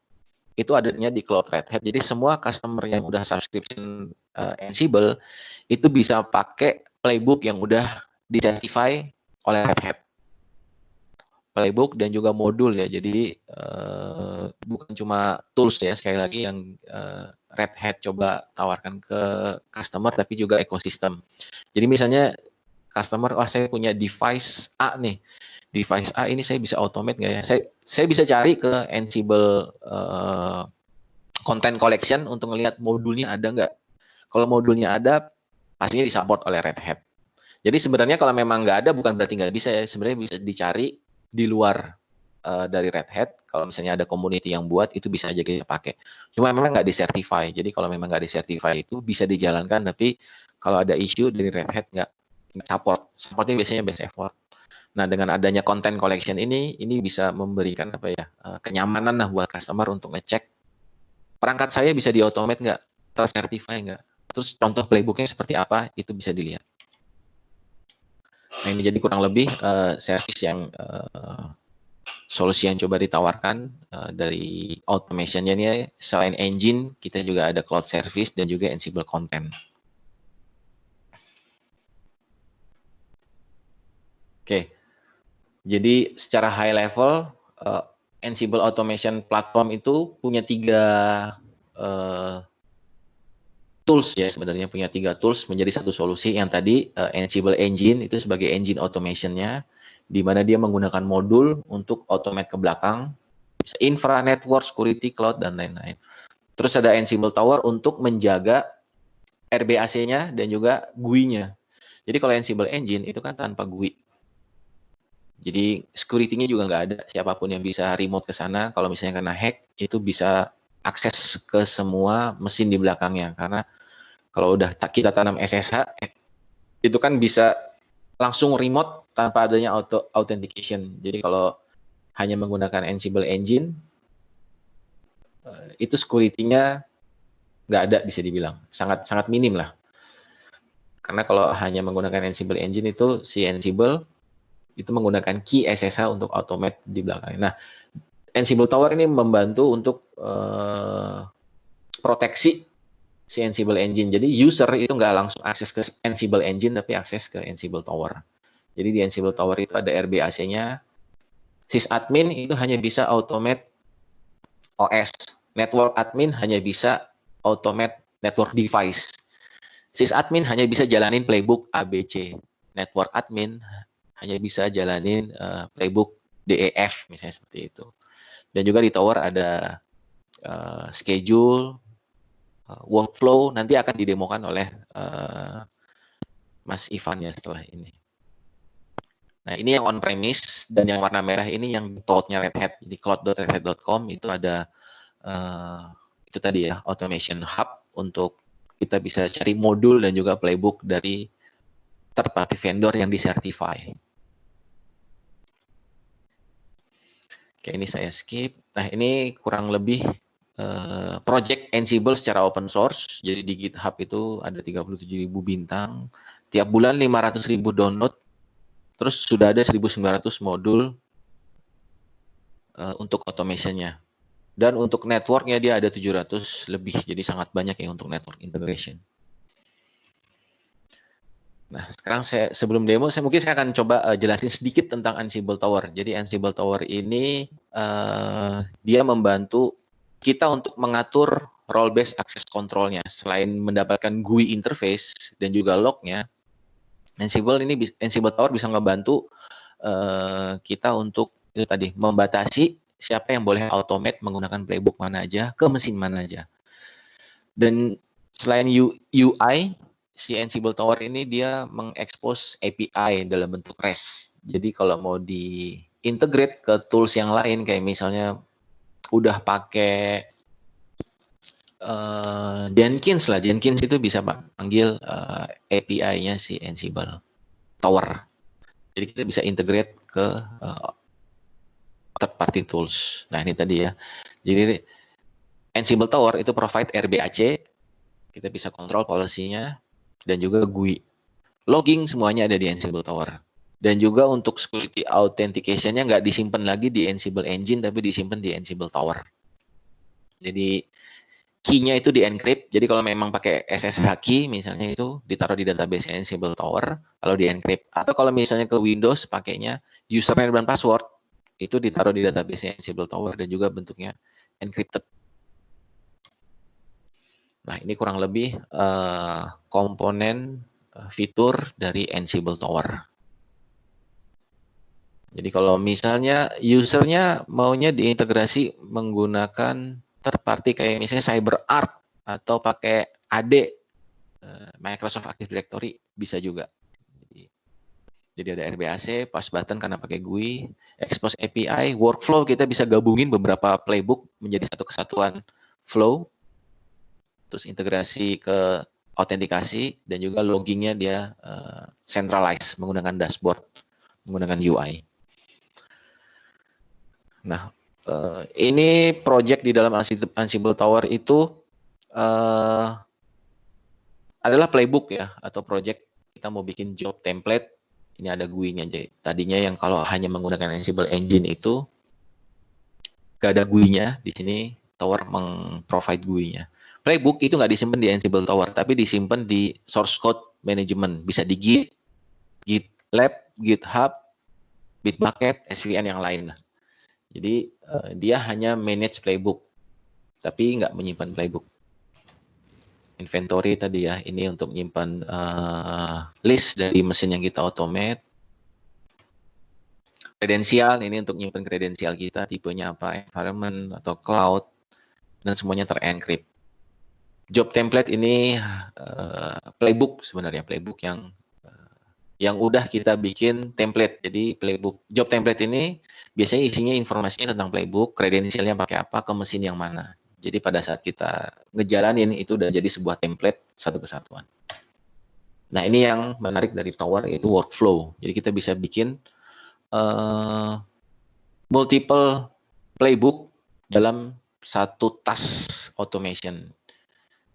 Itu adanya di Cloud Red Hat. Jadi semua customer yang udah subscription Ansible itu bisa pakai playbook yang udah di-certify oleh Red Hat. Playbook dan juga modul ya. Jadi bukan cuma tools ya, sekali lagi yang Red Hat coba tawarkan ke customer, tapi juga ekosistem. Jadi misalnya customer, saya punya device A nih. Device A ini saya bisa automate nggak ya? Saya bisa cari ke Ansible Content Collection untuk melihat modulnya ada nggak. Kalau modulnya ada, pastinya disupport oleh Red Hat. Jadi sebenarnya kalau memang nggak ada, bukan berarti nggak bisa ya. Sebenarnya bisa dicari di luar dari Red Hat. Kalau misalnya ada community yang buat, itu bisa aja kita pakai. Cuma memang nggak disertify. Jadi kalau memang nggak disertify itu bisa dijalankan, tapi kalau ada issue dari Red Hat nggak support. Supportnya biasanya best effort. Nah, dengan adanya content collection ini bisa memberikan apa ya, kenyamanan lah buat customer untuk ngecek perangkat saya bisa di-automate nggak, tersertify nggak. Terus contoh playbooknya seperti apa, itu bisa dilihat. Nah, ini jadi kurang lebih service yang solusi yang coba ditawarkan dari automation-nya ini. Selain engine, kita juga ada cloud service dan juga Ansible content. Oke, jadi secara high level, Ansible Automation Platform itu punya 3 tools ya, sebenarnya punya 3 tools menjadi satu solusi. Yang tadi Ansible Engine itu sebagai engine automation-nya, di mana dia menggunakan modul untuk automate ke belakang, bisa infra, network, security, cloud, dan lain-lain. Terus ada Ansible Tower untuk menjaga RBAC-nya dan juga GUI-nya. Jadi kalau Ansible Engine itu kan tanpa GUI. Jadi security-nya juga nggak ada, siapapun yang bisa remote ke sana, kalau misalnya kena hack, itu bisa akses ke semua mesin di belakangnya. Karena kalau udah kita tanam SSH, itu kan bisa langsung remote tanpa adanya authentication. Jadi kalau hanya menggunakan Ansible Engine, itu security-nya nggak ada, bisa dibilang. Sangat minim lah. Karena kalau hanya menggunakan Ansible Engine itu, si Ansible itu menggunakan key SSH untuk automate di belakangnya. Nah, Ansible Tower ini membantu untuk proteksi si Ansible Engine. Jadi user itu nggak langsung akses ke Ansible Engine, tapi akses ke Ansible Tower. Jadi di Ansible Tower itu ada RBAC-nya. Sysadmin itu hanya bisa automate OS. Network admin hanya bisa automate network device. Sysadmin hanya bisa jalanin playbook ABC. Network admin hanya bisa jalanin playbook DEF, misalnya seperti itu. Dan juga di Tower ada schedule, workflow, nanti akan didemokan oleh Mas Ivan ya setelah ini. Nah, ini yang on-premise, dan yang warna merah ini yang cloud-nya Red Hat. Di cloud.redhat.com itu ada itu tadi ya, automation hub untuk kita bisa cari modul dan juga playbook dari third party vendor yang disertify. Oke, ini saya skip. Nah, ini kurang lebih project Ansible secara open source. Jadi di GitHub itu ada 37.000 bintang. Tiap bulan 500.000 download. Terus sudah ada 1.900 modul untuk automation-nya. Dan untuk network-nya dia ada 700 lebih. Jadi sangat banyak ya untuk network integration. Nah, sekarang sebelum demo, mungkin saya akan coba jelasin sedikit tentang Ansible Tower. Jadi Ansible Tower ini dia membantu kita untuk mengatur role-based access control-nya. Selain mendapatkan GUI interface dan juga log-nya, Ansible Tower bisa ngebantu kita untuk itu tadi membatasi siapa yang boleh automate menggunakan playbook mana aja ke mesin mana aja. Dan selain UI, si Ansible Tower ini dia mengekspos API dalam bentuk REST. Jadi kalau mau di-integrate ke tools yang lain, kayak misalnya udah pakai Jenkins lah. Jenkins itu bisa panggil API-nya si Ansible Tower. Jadi kita bisa integrate ke third party tools. Nah, ini tadi ya. Jadi Ansible Tower itu provide RBAC, kita bisa kontrol policy-nya, dan juga GUI. Logging semuanya ada di Ansible Tower. Dan juga untuk security authentication-nya nggak disimpan lagi di Ansible Engine, tapi disimpan di Ansible Tower. Jadi key-nya itu di-encrypt. Jadi kalau memang pakai SSH key, misalnya itu ditaruh di database Ansible Tower, kalau di-encrypt. Atau kalau misalnya ke Windows pakainya username dan password, itu ditaruh di database Ansible Tower dan juga bentuknya encrypted. Nah, ini kurang lebih komponen fitur dari Ansible Tower. Jadi kalau misalnya usernya maunya diintegrasi menggunakan third party kayak misalnya CyberArk atau pakai AD, Microsoft Active Directory, bisa juga. Jadi ada RBAC, push button karena pakai GUI, expose API, workflow kita bisa gabungin beberapa playbook menjadi satu kesatuan flow, terus integrasi ke autentikasi, dan juga loggingnya dia centralize menggunakan dashboard, menggunakan UI. Nah, ini project di dalam Ansible Tower itu adalah playbook ya, atau project kita mau bikin job template. Ini ada GUI-nya. Tadinya yang kalau hanya menggunakan Ansible Engine itu gak ada GUI-nya. Di sini Tower meng-provide GUI-nya. Playbook itu nggak disimpan di Ansible Tower, tapi disimpan di source code management. Bisa di Git, GitLab, GitHub, Bitbucket, SVN yang lain. Jadi dia hanya manage playbook, tapi nggak menyimpan playbook. Inventory tadi ya, ini untuk menyimpan list dari mesin yang kita automate. Kredensial, ini untuk menyimpan kredensial kita, tipenya apa, environment atau cloud, dan semuanya terencrypt. Job template ini playbook sebenarnya, playbook yang udah kita bikin template. Jadi playbook job template ini biasanya isinya informasinya tentang playbook, kredensialnya pakai apa, ke mesin yang mana. Jadi pada saat kita ngejalanin itu udah jadi sebuah template satu kesatuan. Nah, ini yang menarik dari Tower, yaitu workflow. Jadi kita bisa bikin multiple playbook dalam satu task automation.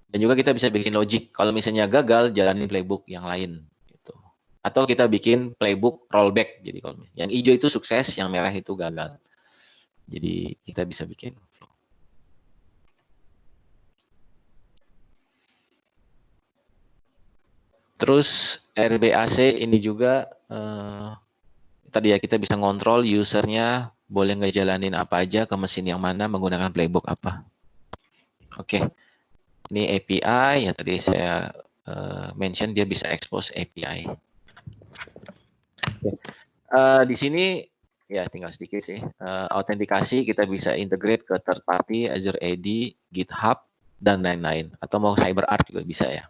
Dan juga kita bisa bikin logic. Kalau misalnya gagal, jalanin playbook yang lain. Gitu. Atau kita bikin playbook rollback. Jadi kalau yang hijau itu sukses, yang merah itu gagal. Jadi kita bisa bikin. Terus RBAC ini juga tadi ya, kita bisa ngontrol usernya boleh ngejalanin apa aja ke mesin yang mana menggunakan playbook apa. Oke, ini API ya, tadi saya mention dia bisa expose API. Di sini ya tinggal sedikit sih. Autentikasi kita bisa integrate ke third party, Azure AD, GitHub, dan lain-lain. Atau mau CyberArk juga bisa ya.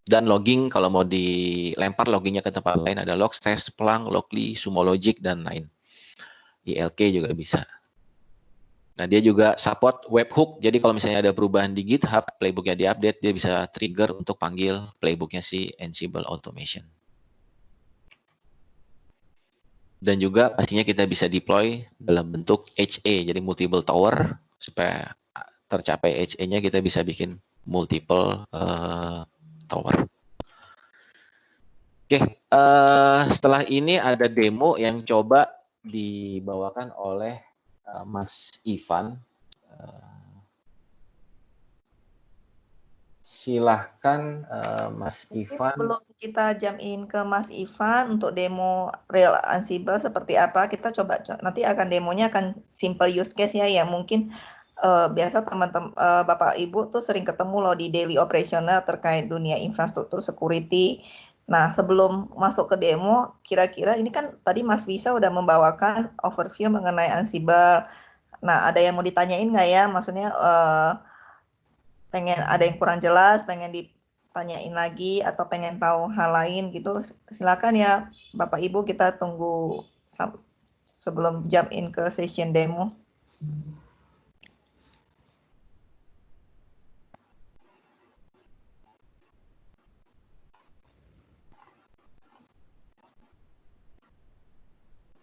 Dan logging, kalau mau dilempar loggingnya ke tempat lain, ada Logstash, Splunk, Loggly, Sumo Logic, dan lain. ILK juga bisa. Nah, dia juga support webhook. Jadi kalau misalnya ada perubahan di GitHub, playbooknya diupdate, dia bisa trigger untuk panggil playbooknya si Ansible Automation. Dan juga pastinya kita bisa deploy dalam bentuk HA, jadi multiple tower. Supaya tercapai HA-nya kita bisa bikin multiple tower. Oke, setelah ini ada demo yang coba dibawakan oleh Mas Ivan. Silahkan Mas Ivan. Sebelum kita jump in ke Mas Ivan untuk demo real Ansible seperti apa, kita coba nanti akan demonya akan simple use case ya, yang mungkin biasa teman-teman Bapak Ibu tuh sering ketemu loh di daily operational terkait dunia infrastruktur security. Nah, sebelum masuk ke demo, kira-kira ini kan tadi Mas Visa udah membawakan overview mengenai Ansible. Nah, ada yang mau ditanyain nggak ya? Maksudnya pengen ada yang kurang jelas, pengen ditanyain lagi, atau pengen tahu hal lain gitu, silakan ya Bapak Ibu, kita tunggu sebelum jump in ke session demo.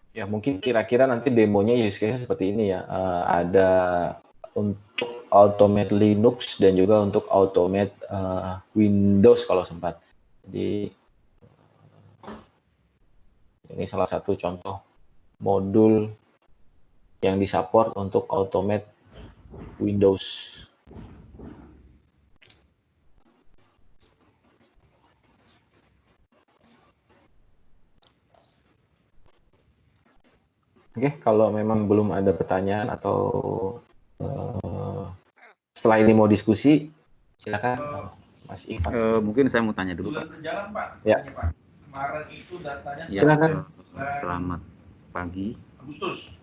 Ya, mungkin kira-kira nanti demonya use case-nya seperti ini ya. Ada untuk automate Linux dan juga untuk automate Windows kalau sempat. Jadi ini salah satu contoh modul yang disupport untuk automate Windows. Oke, kalau memang belum ada pertanyaan atau setelah ini mau diskusi, silakan Mas Ivan. Mungkin saya mau tanya dulu, Pak. Ya. Kemarin itu datanya Ya, silakan. Selamat pagi. Agustus.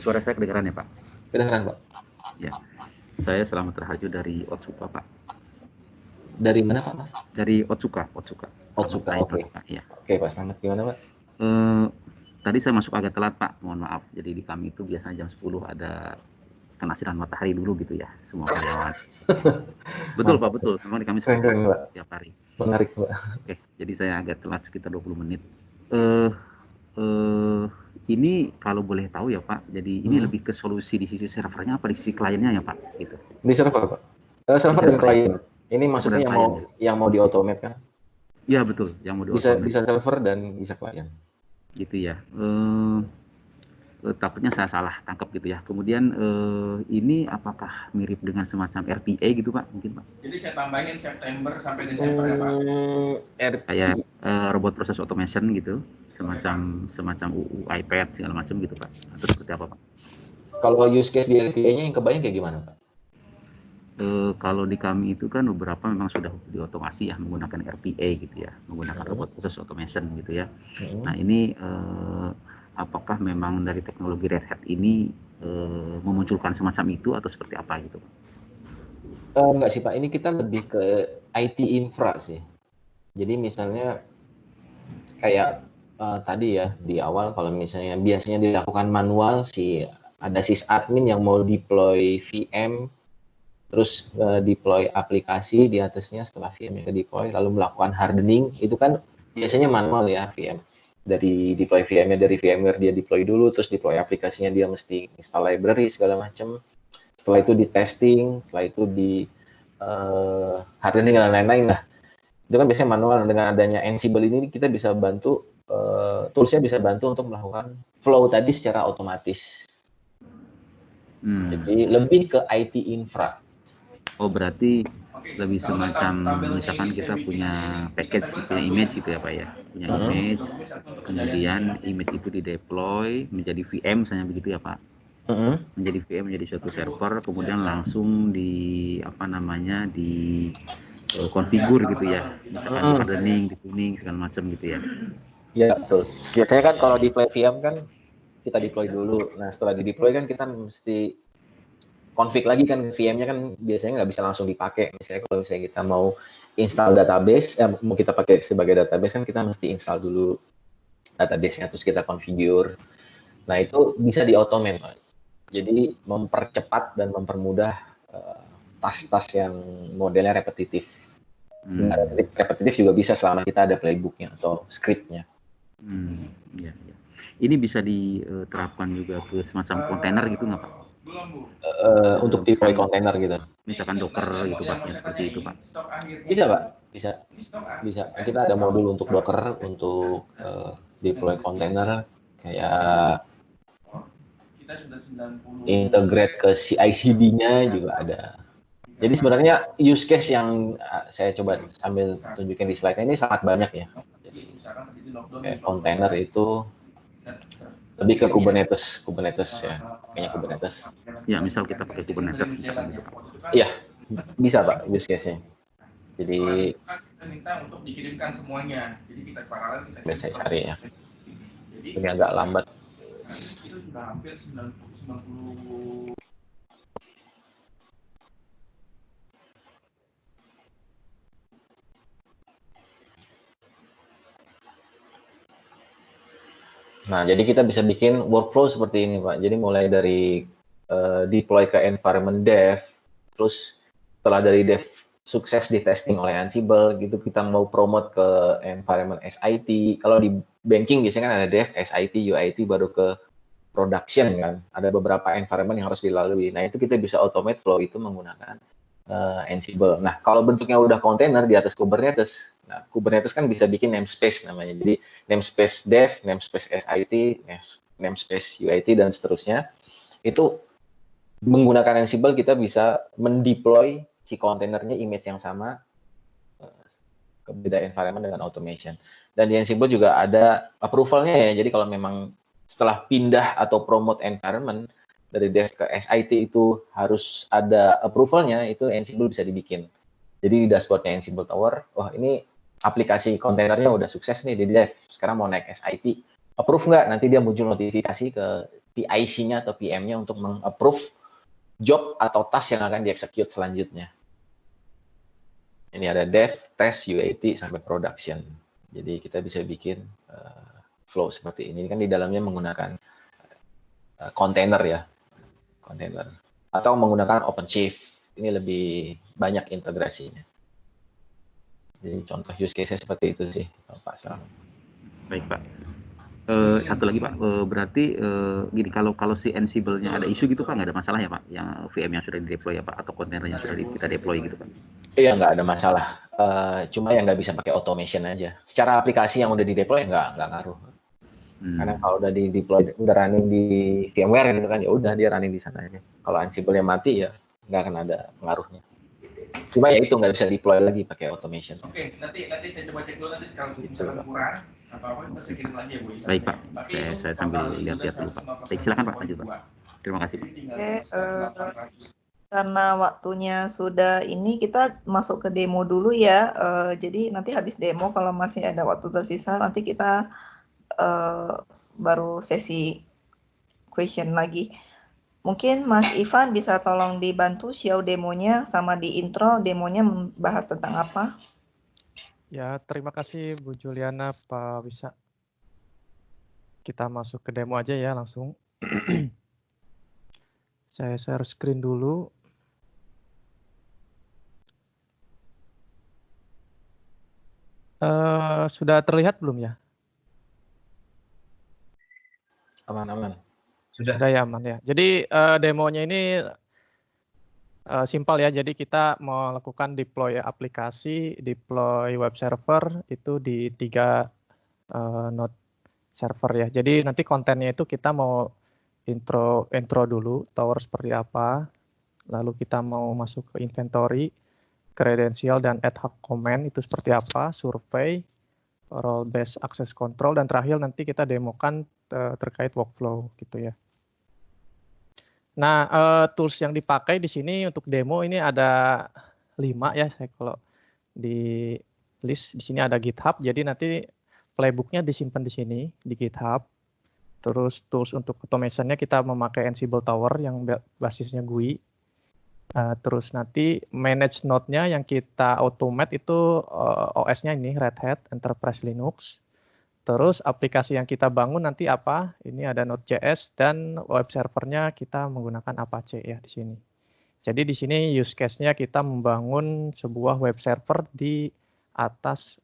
Suara saya kedengaran ya, Pak? Kedengaran, Pak. Ya. Saya Selamat Raharjo dari Otsupa, Pak. Dari mana Pak? Dari Otsuka. Otsuka, Lain oke. Otsuka, iya. Oke Pak Slamet, gimana Pak? Tadi saya masuk agak telat Pak, mohon maaf. Jadi di kami itu biasanya jam 10 ada kena sinar matahari dulu gitu ya, semua karyawan. Betul Pak, Mantap. betul. Memang di kami Keren, seperti itu Pak. tiap hari. Menarik Pak. Oke, jadi saya agak telat sekitar 20 menit. Eh, eh, ini kalau boleh tahu ya Pak, jadi ini lebih ke solusi di sisi servernya apa di sisi kliennya ya Pak? Gitu. Di server Pak. Server dan server ya? klien. Ini maksudnya dan klien ya? yang mau di-automate kan? Iya betul, yang mau Bisa di-automate. server dan bisa klien. Gitu ya. Takutnya saya salah tangkap gitu ya. Kemudian ini apakah mirip dengan semacam RPA gitu Pak? Mungkin Pak. Jadi saya tambahin September sampai Desember ya Pak. Kayak robot proses automation gitu, semacam UU iPad segala macam gitu Pak. Atau seperti apa Pak? Kalau use case di RPA-nya yang kebayang kayak gimana Pak? Kalau di kami itu kan beberapa memang sudah diotomasi ya menggunakan RPA gitu ya, menggunakan robot proses automation gitu ya. Nah ini apakah memang dari teknologi Red Hat ini memunculkan semacam itu atau seperti apa gitu? Enggak sih Pak, ini kita lebih ke IT infra sih. Jadi misalnya kayak tadi ya di awal kalau misalnya biasanya dilakukan manual ada sysadmin yang mau deploy VM, terus deploy aplikasi di atasnya setelah VM-nya ke deploy, lalu melakukan hardening, itu kan biasanya manual ya VM. Dari deploy VM-nya dari VMware dia deploy dulu, terus deploy aplikasinya dia mesti install library segala macam. Setelah itu di testing, setelah itu di hardening dan lain-lain lah. Itu kan biasanya manual. Dengan adanya Ansible ini kita bisa bantu, toolsnya bisa bantu untuk melakukan flow tadi secara otomatis. Jadi lebih ke IT infra. Oh berarti lebih semacam misalkan kita punya package, punya image gitu ya Pak ya, punya image, kemudian image itu dideploy menjadi VM misalnya begitu ya Pak, menjadi VM menjadi suatu server, kemudian langsung di konfigur gitu ya, misalkan di hardening, di tuning segala macam gitu ya. Ya betul. Biasanya kan kalau deploy VM kan kita deploy dulu. Nah setelah di deploy kan kita mesti config lagi kan, VM-nya kan biasanya nggak bisa langsung dipakai. Misalnya kalau misalnya kita mau install database, mau kita pakai sebagai database kan kita mesti install dulu database-nya, terus kita configure. Nah itu bisa di-automate, Pak. Jadi mempercepat dan mempermudah tas-tas yang modelnya repetitif. Nah, repetitif juga bisa selama kita ada playbook-nya atau script-nya. Ya. Ini bisa diterapkan juga ke semacam kontainer gitu nggak Pak? Untuk deploy kontainer gitu. Misalkan Docker gitu Pak, ya seperti itu Pak. Bisa Pak, bisa. Kita ada modul untuk Docker, untuk deploy kontainer, kayak integrate ke CI/CD-nya juga ada. Jadi sebenarnya use case yang saya coba sambil tunjukin di slide ini sangat banyak ya. Jadi kayak kontainer itu lebih ke Kubernetes ya, kayaknya Kubernetes. Ya, misal kita pakai Kubernetes misalkan gitu Pak. Iya, bisa Pak use case-nya. Jadi kita minta untuk dikirimkan semuanya. Jadi kita paralel kita saya cari ya. Ini agak lambat. Itu sudah hampir 90. Nah, jadi kita bisa bikin workflow seperti ini, Pak. Jadi mulai dari deploy ke environment dev, terus setelah dari dev sukses di testing oleh Ansible, gitu kita mau promote ke environment SIT. Kalau di banking biasanya kan ada dev, SIT, UIT, baru ke production kan. Ada beberapa environment yang harus dilalui. Nah, itu kita bisa automate flow itu menggunakan Ansible. Nah, kalau bentuknya udah kontainer di atas Kubernetes, nah Kubernetes kan bisa bikin namespace namanya. Jadi namespace dev, namespace SIT, namespace UIT dan seterusnya. Itu menggunakan Ansible kita bisa mendeploy si kontainernya image yang sama ke beda environment dengan automation. Dan di Ansible juga ada approval-nya ya. Jadi kalau memang setelah pindah atau promote environment dari dev ke SIT itu harus ada approval-nya, itu Ansible bisa dibikin. Jadi di dashboard-nya Ansible Tower, ini aplikasi kontainernya udah sukses nih di dev, sekarang mau naik SIT. Approve nggak? Nanti dia muncul notifikasi ke PIC-nya atau PM-nya untuk meng-approve job atau task yang akan di-execute selanjutnya. Ini ada dev, test, UAT, sampai production. Jadi kita bisa bikin flow seperti ini. Ini kan di dalamnya menggunakan kontainer ya, kontainer. Atau menggunakan OpenShift. Ini lebih banyak integrasinya. Jadi contoh use case seperti itu sih, Pak Sam. Baik Pak. Satu lagi Pak, berarti gini, kalau si Ansible-nya ada isu gitu Pak, nggak ada masalah ya Pak, yang VM yang sudah di deploy ya Pak, atau kontainer yang sudah kita deploy gitu Pak? Iya, nggak ada masalah. Cuma yang nggak bisa pakai automation aja. Secara aplikasi yang udah di deploy nggak ngaruh. Karena kalau udah di deploy, udah running di VMware gitu kan, ya udah dia running di sana aja. Kalau Ansible-nya mati ya nggak akan ada pengaruhnya. Cuma ya itu nggak bisa deploy lagi pakai automation. Oke, nanti saya coba cek dulu nanti kalau misalkan kurang apa kita saya kirim lagi ya Bu. Baik Pak, saya sambil lihat-lihat dulu Pak. Baik, silakan Pak, lanjut Pak. Terima kasih Pak. Oke, karena waktunya sudah ini, kita masuk ke demo dulu ya. Jadi nanti habis demo kalau masih ada waktu tersisa nanti kita baru sesi question lagi. Mungkin Mas Ivan bisa tolong dibantu show demonya, sama di intro demonya membahas tentang apa? Ya, terima kasih Bu Juliana, Pak Bisa. Kita masuk ke demo aja ya langsung. Saya share screen dulu. Sudah terlihat belum ya? Aman-aman. Sudah ya, aman ya. Jadi demonya ini simpel ya. Jadi kita mau lakukan deploy aplikasi, deploy web server itu di 3 node server ya. Jadi nanti kontennya itu kita mau intro dulu, tower seperti apa. Lalu kita mau masuk ke inventory, credential dan ad hoc comment itu seperti apa, survei, role based access control, dan terakhir nanti kita demokan terkait workflow gitu ya. Nah, tools yang dipakai di sini untuk demo ini ada 5 ya. Saya kalau di list di sini ada GitHub. Jadi nanti playbooknya disimpan di sini di GitHub. Terus tools untuk automation-nya kita memakai Ansible Tower yang basisnya GUI. Terus nanti manage node-nya yang kita automate itu OS-nya ini Red Hat Enterprise Linux. Terus aplikasi yang kita bangun nanti apa? Ini ada Node.js dan web servernya kita menggunakan Apache ya di sini. Jadi di sini use case-nya kita membangun sebuah web server di atas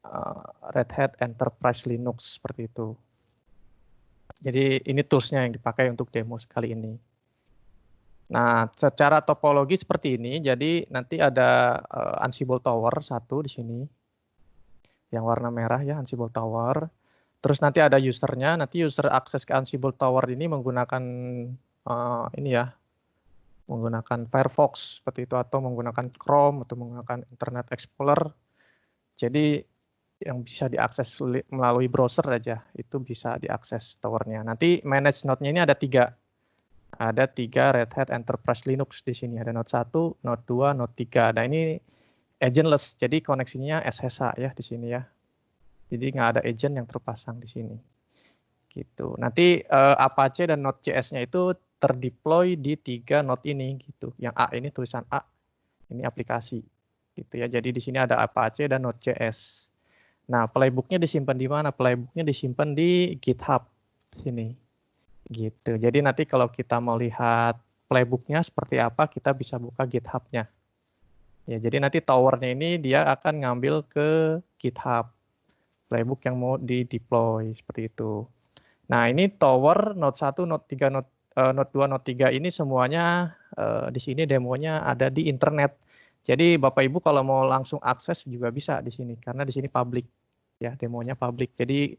Red Hat Enterprise Linux seperti itu. Jadi ini tools-nya yang dipakai untuk demo kali ini. Nah, secara topologi seperti ini. Jadi nanti ada Ansible Tower 1 di sini. Yang warna merah ya, Ansible Tower. Terus nanti ada usernya, nanti user akses ke Ansible Tower ini menggunakan ini ya, menggunakan Firefox seperti itu, atau menggunakan Chrome, atau menggunakan Internet Explorer. Jadi yang bisa diakses melalui browser aja, itu bisa diakses towernya. Nanti manage node-nya ini ada 3. Ada 3 Red Hat Enterprise Linux di sini. Ada node 1, node 2, node 3. Nah ini agentless, jadi koneksinya SSH ya di sini ya. Jadi nggak ada agent yang terpasang di sini. Gitu. Nanti Apache dan Node.js-nya itu terdeploy di 3 node ini gitu. Yang A ini tulisan A, ini aplikasi. Gitu ya. Jadi di sini ada Apache dan Node.js. Nah, playbook-nya disimpan di mana? Playbook-nya disimpan di GitHub sini. Gitu. Jadi nanti kalau kita mau lihat playbook-nya seperti apa, kita bisa buka GitHub-nya. Ya, jadi nanti tower-nya ini dia akan ngambil ke GitHub playbook yang mau di-deploy seperti itu. Nah, ini tower node 1, node 3, node 2, node 3 ini semuanya di sini demonya ada di internet. Jadi Bapak Ibu kalau mau langsung akses juga bisa di sini karena di sini public ya, demonya public. Jadi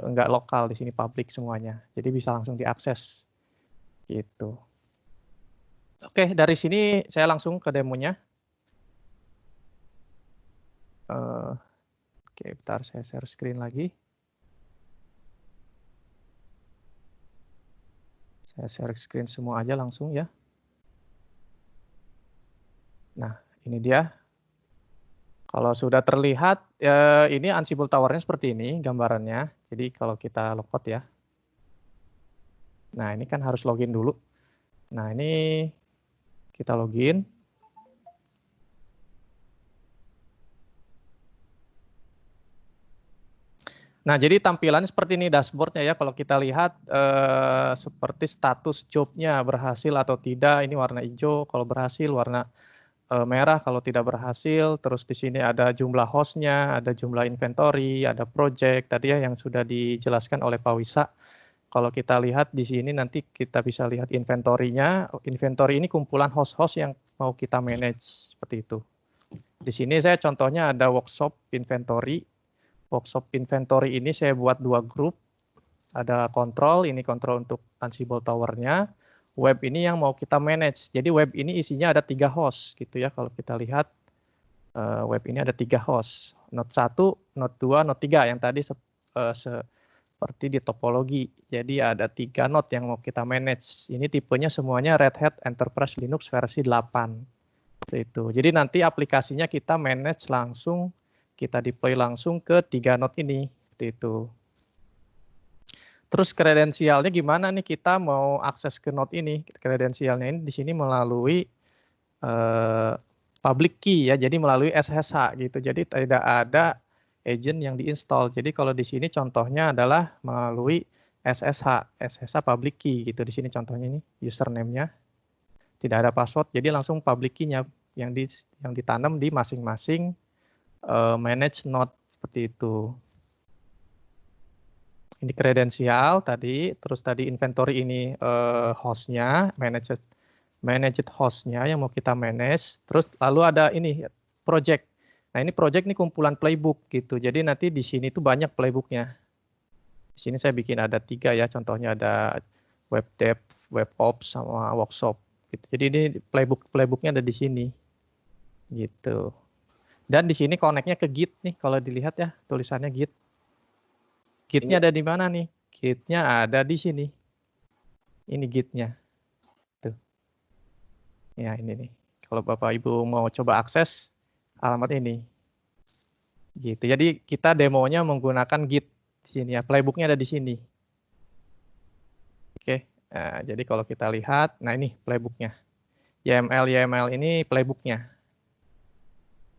enggak lokal, di sini public semuanya. Jadi bisa langsung diakses. Gitu. Oke, dari sini saya langsung ke demonya. Oke, bentar saya share screen lagi. Saya share screen semua aja langsung ya. Nah, ini dia. Kalau sudah terlihat, ini Ansible Tower-nya seperti ini gambarannya. Jadi kalau kita logout ya. Nah, ini kan harus login dulu. Nah, ini kita login. Nah, jadi tampilannya seperti ini dashboardnya ya. Kalau kita lihat seperti status jobnya berhasil atau tidak, ini warna hijau. Kalau berhasil warna merah, kalau tidak berhasil. Terus di sini ada jumlah hostnya, ada jumlah inventory, ada project tadi ya yang sudah dijelaskan oleh Pak Wisa. Kalau kita lihat di sini nanti kita bisa lihat inventory-nya. Inventory ini kumpulan host-host yang mau kita manage seperti itu. Di sini saya contohnya ada workshop inventory. Workshop inventory ini saya buat 2 grup. Ada kontrol, ini kontrol untuk Ansible Tower-nya. Web ini yang mau kita manage. Jadi web ini isinya ada 3 host gitu ya. Kalau kita lihat web ini ada 3 host. Node 1, Node 2, Node 3 yang tadi seperti di topologi. Jadi ada 3 node yang mau kita manage. Ini tipenya semuanya Red Hat Enterprise Linux versi 8. Itu. Jadi nanti aplikasinya kita manage langsung, kita deploy langsung ke 3 node ini. Itu. Terus kredensialnya gimana nih kita mau akses ke node ini? Kredensialnya ini di sini melalui public key ya, jadi melalui SSH gitu. Jadi tidak ada agent yang diinstal. Jadi kalau di sini contohnya adalah melalui SSH public key gitu. Di sini contohnya ini username-nya. Tidak ada password, jadi langsung public key-nya yang ditanam di masing-masing manage node seperti itu. Ini kredensial tadi, terus tadi inventory ini hostnya, managed hostnya yang mau kita manage, terus lalu ada ini project. Nah ini project ini kumpulan playbook gitu, jadi nanti di sini tuh banyak playbooknya. Di sini saya bikin ada 3 ya, contohnya ada web dev, web ops, sama workshop. Gitu. Jadi ini playbooknya ada di sini, gitu. Dan di sini connect-nya ke Git nih, kalau dilihat ya tulisannya Git. Git-nya ada di mana nih? Git-nya ada di sini. Ini Git-nya. Tuh. Ya ini nih. Kalau Bapak Ibu mau coba akses alamat ini. Gitu. Jadi kita demonya menggunakan Git di sini ya. Playbook-nya ada di sini. Oke. Nah, jadi kalau kita lihat, nah ini playbook-nya. YML ini playbook-nya.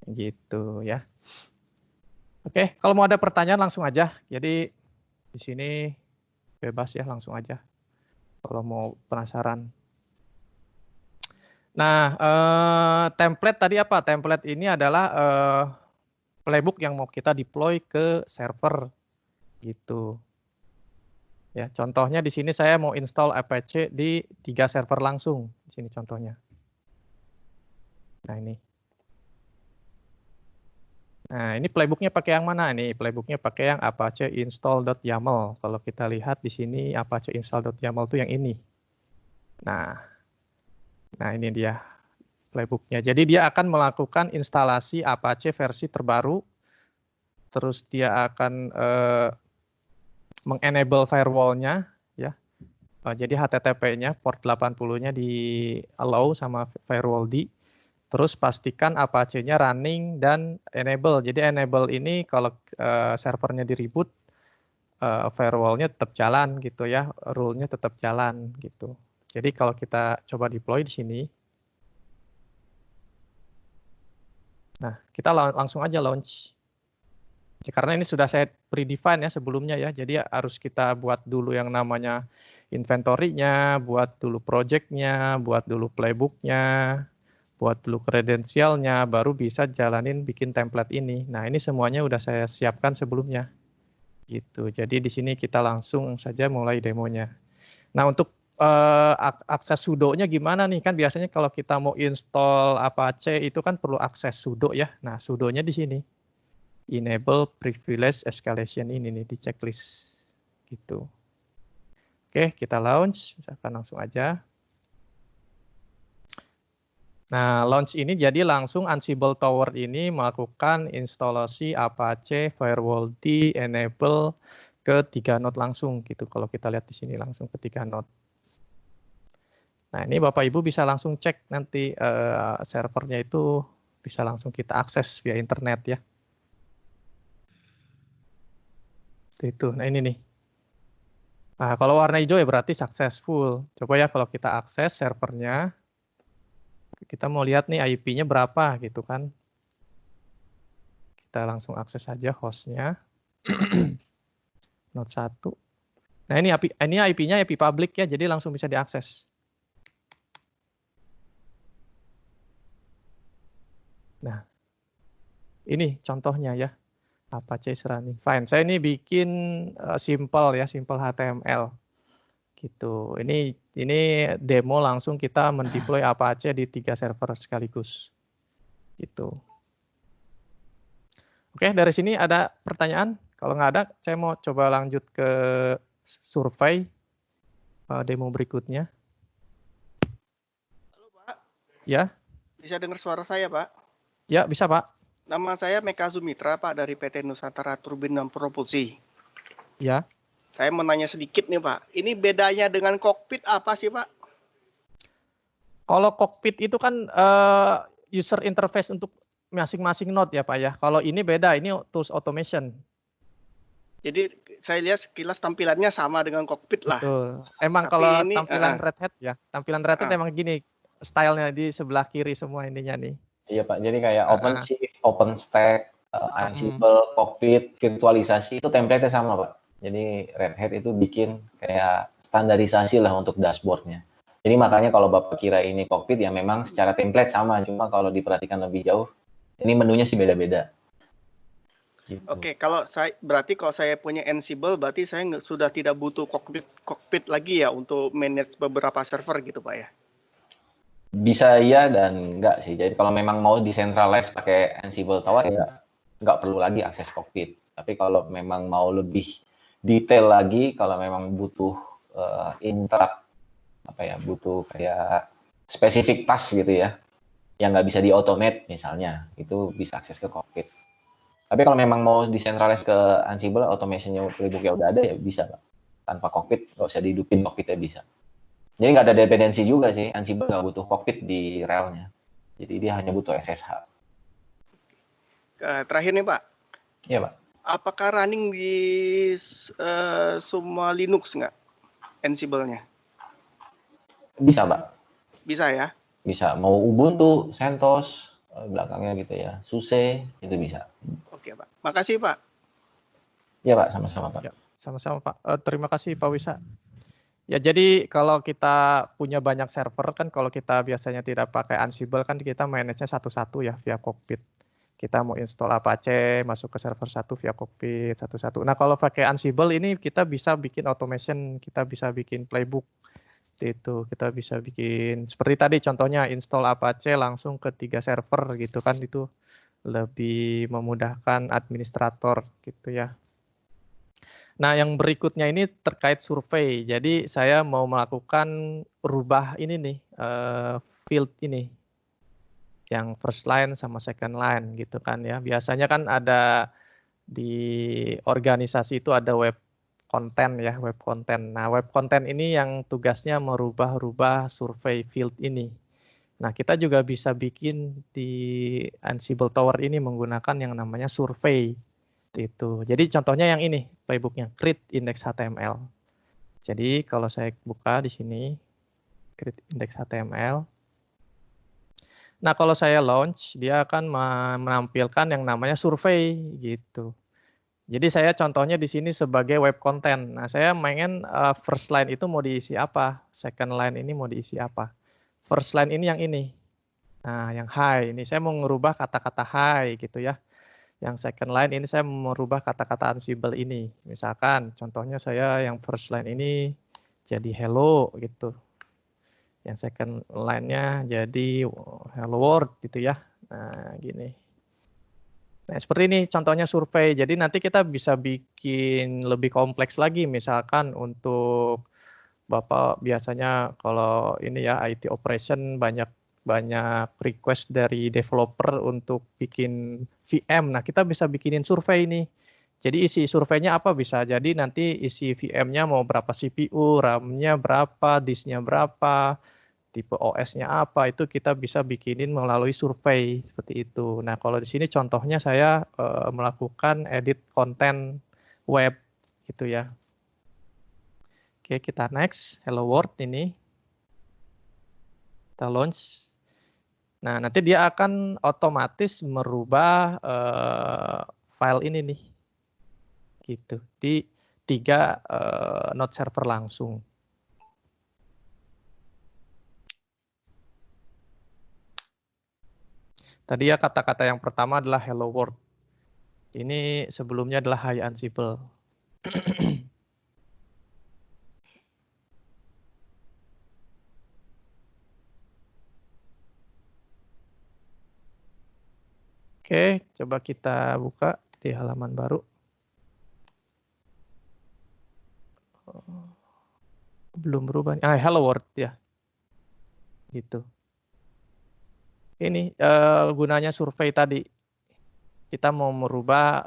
Gitu ya. Oke, kalau mau ada pertanyaan langsung aja. Jadi di sini bebas ya, langsung aja. Kalau mau penasaran. Nah, template tadi apa? Template ini adalah playbook yang mau kita deploy ke server, gitu. Ya, contohnya di sini saya mau install Apache di 3 server langsung. Di sini contohnya. Nah ini. Nah, ini playbooknya pakai yang mana? Ini playbooknya pakai yang Apache install.yaml. Kalau kita lihat di sini Apache install.yaml itu yang ini. Nah, ini dia playbooknya. Jadi dia akan melakukan instalasi Apache versi terbaru. Terus dia akan mengenable firewall-nya, ya. Jadi HTTP-nya port 80-nya di allow sama firewall D. Terus pastikan Apache-nya running dan enable. Jadi enable ini kalau servernya di reboot, firewall-nya tetap jalan gitu ya, rule-nya tetap jalan gitu. Jadi kalau kita coba deploy di sini, nah kita langsung aja launch. Ya, karena ini sudah saya predefine ya sebelumnya ya, jadi harus kita buat dulu yang namanya inventory-nya, buat dulu project-nya, buat dulu playbook-nya, buat dulu kredensialnya, baru bisa jalanin bikin template ini. Nah ini semuanya udah saya siapkan sebelumnya. Gitu. Jadi di sini kita langsung saja mulai demonya. Nah untuk akses sudo-nya gimana nih? Kan biasanya kalau kita mau install Apache itu kan perlu akses sudo ya. Nah sudo-nya di sini. Enable privilege escalation ini nih di checklist. Gitu. Oke, kita launch. Misalkan langsung aja. Nah, launch ini jadi langsung Ansible Tower ini melakukan instalasi Apache Firewall D enable ke 3 node langsung gitu. Kalau kita lihat di sini langsung ke 3 node. Nah, ini Bapak Ibu bisa langsung cek nanti servernya itu bisa langsung kita akses via internet ya. Itu. Nah, ini nih. Nah, kalau warna hijau ya berarti successful. Coba ya kalau kita akses servernya. Kita mau lihat nih IP-nya berapa gitu kan. Kita langsung akses aja hostnya. Node 1. Nah, ini IP-nya IP public ya, jadi langsung bisa diakses. Nah, ini contohnya ya. Apache is running fine. Saya ini bikin simple ya, simple HTML. Gitu. Ini demo langsung kita mendeploy Apache di 3 server sekaligus. Gitu. Oke, dari sini ada pertanyaan? Kalau nggak ada, saya mau coba lanjut ke survei demo berikutnya. Halo Pak, Ya, bisa dengar suara saya Pak? ya bisa Pak. Nama saya Meka Zumitra Pak dari PT Nusantara Turbin dan Propulsi. Ya. Saya mau nanya sedikit nih Pak, ini bedanya dengan kokpit apa sih Pak? Kalau cockpit itu kan user interface untuk masing-masing node ya Pak ya. Kalau ini beda, ini tools automation. Jadi saya lihat sekilas tampilannya sama dengan kokpit lah. Betul. Emang Tapi kalau ini, tampilan Red Hat ya, tampilan Red Hat emang gini, stylenya di sebelah kiri semua ininya nih. Iya Pak, jadi kayak OpenShift, OpenStack, Ansible, Cockpit, virtualisasi itu template-nya sama Pak. Jadi Red Hat itu bikin kayak standarisasi lah untuk dashboard-nya. Jadi makanya kalau Bapak kira ini Cockpit ya memang secara template sama, cuma kalau diperhatikan lebih jauh, ini menunya sih beda-beda. Gitu. Oke, berarti kalau saya punya Ansible, berarti saya sudah tidak butuh kokpit lagi ya untuk manage beberapa server gitu Pak ya? Bisa iya dan enggak sih. Jadi kalau memang mau decentralize pakai Ansible Tower ya nggak perlu lagi akses cockpit. Tapi kalau memang mau lebih detail lagi, kalau memang butuh butuh kayak spesifik task gitu ya, yang nggak bisa di-automate misalnya, itu bisa akses ke cockpit. Tapi kalau memang mau decentralize ke Ansible, automation-nya playbook-nya udah ada ya bisa Pak. Tanpa cockpit, nggak usah dihidupin cockpit-nya bisa. Jadi nggak ada dependensi juga sih, Ansible nggak butuh cockpit di rel-nya. Jadi dia hanya butuh SSH. Terakhir nih Pak. Iya Pak. Apakah running di semua Linux nggak Ansible-nya? Bisa Pak. Bisa ya? Bisa. Mau Ubuntu, CentOS, belakangnya gitu ya, SUSE, itu bisa. Oke Pak. Makasih Pak. Iya Pak, sama-sama Pak. Ya, sama-sama Pak. Terima kasih Pak Wisa. Ya, jadi kalau kita punya banyak server kan, kalau kita biasanya tidak pakai Ansible kan kita manage-nya satu-satu ya via cockpit. Kita mau install Apache, masuk ke server satu via cockpit satu-satu. Nah, kalau pakai Ansible ini kita bisa bikin automation, kita bisa bikin playbook. Itu kita bisa bikin seperti tadi contohnya install Apache langsung ke 3 server gitu kan, itu lebih memudahkan administrator gitu ya. Nah, yang berikutnya ini terkait survei. Jadi saya mau melakukan rubah ini nih, field ini. Yang first line sama second line gitu kan ya. Biasanya kan ada di organisasi itu ada web content ya, web content. Nah, web content ini yang tugasnya merubah-rubah survei field ini. Nah, kita juga bisa bikin di Ansible Tower ini menggunakan yang namanya survei. Itu. Jadi contohnya yang ini, playbooknya create index HTML. Jadi kalau saya buka di sini create index HTML. Nah, kalau saya launch, dia akan menampilkan yang namanya survei gitu. Jadi saya contohnya di sini sebagai web content. Nah, saya pengen first line itu mau diisi apa, second line ini mau diisi apa. First line ini yang ini. Nah, yang hi ini saya mau ngerubah kata-kata hi gitu ya. Yang second line ini saya merubah kata-kata Ansible ini. Misalkan contohnya saya yang first line ini jadi hello gitu. Yang second line-nya jadi hello world gitu ya. Nah, gini. Nah, seperti ini contohnya survei. Jadi nanti kita bisa bikin lebih kompleks lagi. Misalkan untuk Bapak biasanya kalau ini ya IT operation banyak request dari developer untuk bikin VM. Nah, kita bisa bikinin survei nih. Jadi isi surveinya apa bisa jadi nanti isi VM-nya mau berapa CPU, RAM-nya berapa, disk-nya berapa, tipe OS-nya apa, itu kita bisa bikinin melalui survei seperti itu. Nah, kalau di sini contohnya saya melakukan edit konten web gitu ya. Oke, kita next. Hello World ini. Kita launch. Nah, nanti dia akan otomatis merubah file ini nih. Gitu. 3 node server langsung. Tadi ya kata-kata yang pertama adalah hello world. Ini sebelumnya adalah hi Ansible. Oke, coba kita buka di halaman baru. Belum berubah. Hello world ya. Gitu. Ini gunanya survei tadi. Kita mau merubah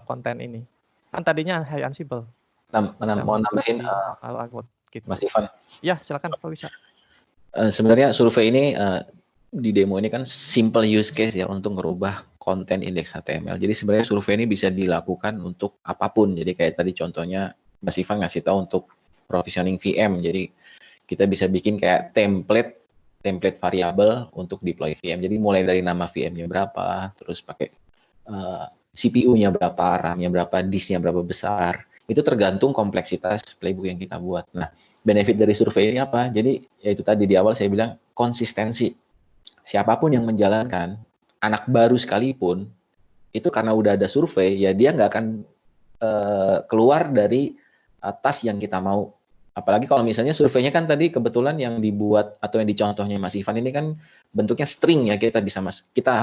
konten ini. Kan tadinya hi Ansible. Mau nambahin gitu. Mas Ivan. Ya, silakan Pak bisa. Sebenarnya survei ini di demo ini kan simple use case ya untuk merubah konten indeks HTML. Jadi sebenarnya survei ini bisa dilakukan untuk apapun. Jadi kayak tadi contohnya Mas Ivan ngasih tahu untuk provisioning VM. Jadi kita bisa bikin kayak template variabel untuk deploy VM. Jadi mulai dari nama VM-nya berapa, terus pakai CPU-nya berapa, RAM-nya berapa, disk-nya berapa besar. Itu tergantung kompleksitas playbook yang kita buat. Nah, benefit dari survei ini apa? Jadi yaitu tadi di awal saya bilang konsistensi. Siapapun yang menjalankan, anak baru sekalipun, itu karena udah ada survei, ya dia nggak akan keluar dari tas yang kita mau. Apalagi kalau misalnya surveinya kan tadi kebetulan yang dibuat atau yang dicontohnya Mas Ivan ini kan bentuknya string ya, kita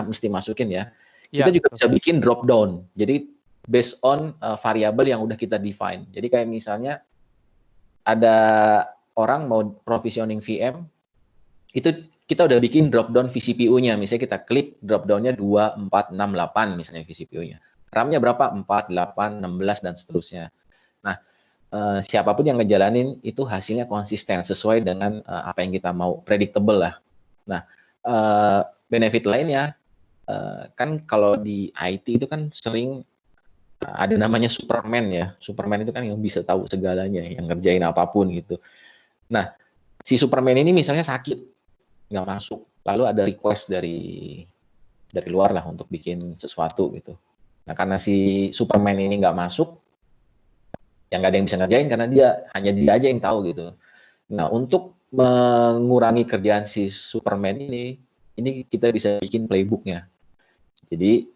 mesti masukin ya. Kita juga bisa bikin drop down. Jadi based on variabel yang udah kita define. Jadi kayak misalnya ada orang mau provisioning VM, itu kita udah bikin drop down vCPU-nya. Misalnya kita klik drop down-nya 2, 4, 6, 8 misalnya vCPU-nya. RAM-nya berapa? 4, 8, 16 dan seterusnya. Nah, siapapun yang ngejalanin itu hasilnya konsisten sesuai dengan apa yang kita mau, predictable lah. Nah, benefit lainnya kan kalau di IT itu kan sering ada namanya Superman ya. Superman itu kan yang bisa tahu segalanya, yang ngerjain apapun gitu. Nah, si Superman ini misalnya sakit, nggak masuk, lalu ada request dari luar lah untuk bikin sesuatu gitu. Nah, karena si Superman ini nggak masuk, yang nggak ada yang bisa ngerjain karena hanya dia aja yang tahu gitu. Nah, untuk mengurangi kerjaan si Superman ini kita bisa bikin playbooknya. Jadi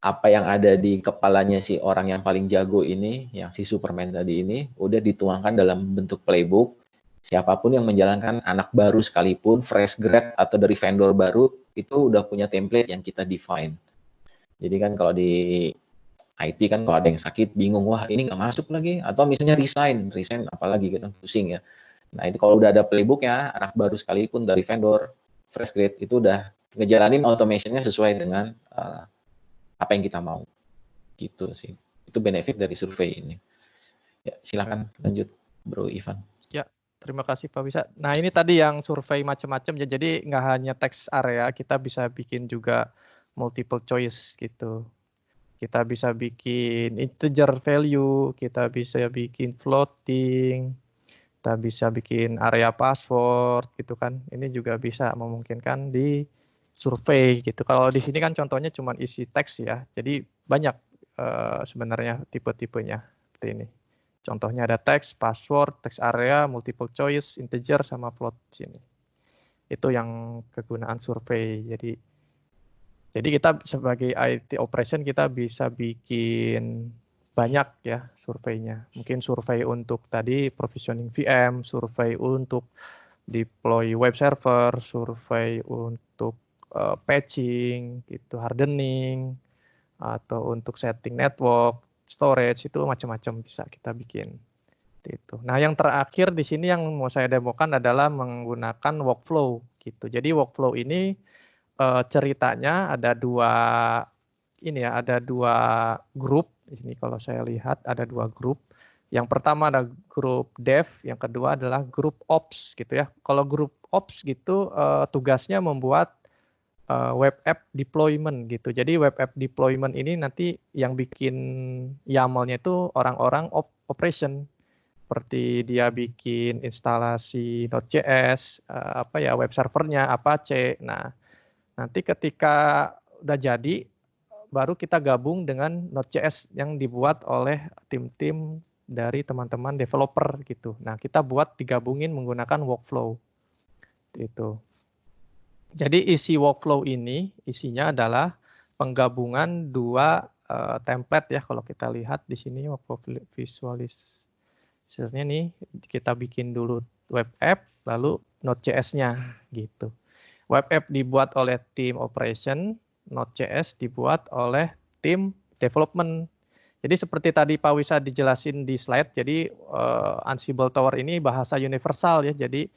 apa yang ada di kepalanya si orang yang paling jago ini, yang si Superman tadi ini, udah dituangkan dalam bentuk playbook. Siapapun yang menjalankan, anak baru sekalipun, fresh grad atau dari vendor baru, itu udah punya template yang kita define. Jadi kan kalau di IT kan kalau ada yang sakit, bingung, wah ini nggak masuk lagi, atau misalnya resign apalagi gitu, pusing ya. Nah itu kalau udah ada playbook ya, anak baru sekalipun dari vendor, fresh grade, itu udah ngejalanin automationnya sesuai dengan apa yang kita mau. Gitu sih. Itu benefit dari survei ini. Ya, silakan lanjut Bro Ivan. Ya, terima kasih Pak Bisa. Nah ini tadi yang survei macam-macam ya, jadi nggak hanya text area, kita bisa bikin juga multiple choice gitu. Kita bisa bikin integer value, kita bisa bikin floating, kita bisa bikin area password gitu kan. Ini juga bisa memungkinkan di survei gitu. Kalau di sini kan contohnya cuma isi teks ya, jadi banyak sebenarnya tipe-tipenya seperti ini. Contohnya ada teks, password, text area, multiple choice, integer, sama float di sini. Itu yang kegunaan survei. Jadi kita sebagai IT operation kita bisa bikin banyak ya surveinya. Mungkin survei untuk tadi provisioning VM, survei untuk deploy web server, survei untuk patching, gitu, hardening, atau untuk setting network, storage, itu macam-macam bisa kita bikin. Itu. Nah, yang terakhir di sini yang mau saya demokan adalah menggunakan workflow gitu. Jadi workflow ini ceritanya ada dua grup. Ini kalau saya lihat ada 2 grup. Yang pertama ada grup dev, yang kedua adalah grup ops gitu ya. Kalau grup ops gitu tugasnya membuat web app deployment gitu. Jadi web app deployment ini nanti yang bikin YAML-nya itu orang-orang operation. Seperti dia bikin instalasi Node.js, web servernya Apache. Nah, nanti ketika udah jadi, baru kita gabung dengan Node.js yang dibuat oleh tim-tim dari teman-teman developer gitu. Nah, kita buat digabungin menggunakan workflow. Itu. Jadi isi workflow ini isinya adalah penggabungan dua template ya. Kalau kita lihat di sini workflow visualisasinya nih, kita bikin dulu web app lalu Node.js-nya gitu. Web app dibuat oleh tim operation, Node.js dibuat oleh tim development. Jadi seperti tadi Pak Wisa dijelasin di slide, jadi Ansible Tower ini bahasa universal ya. Jadi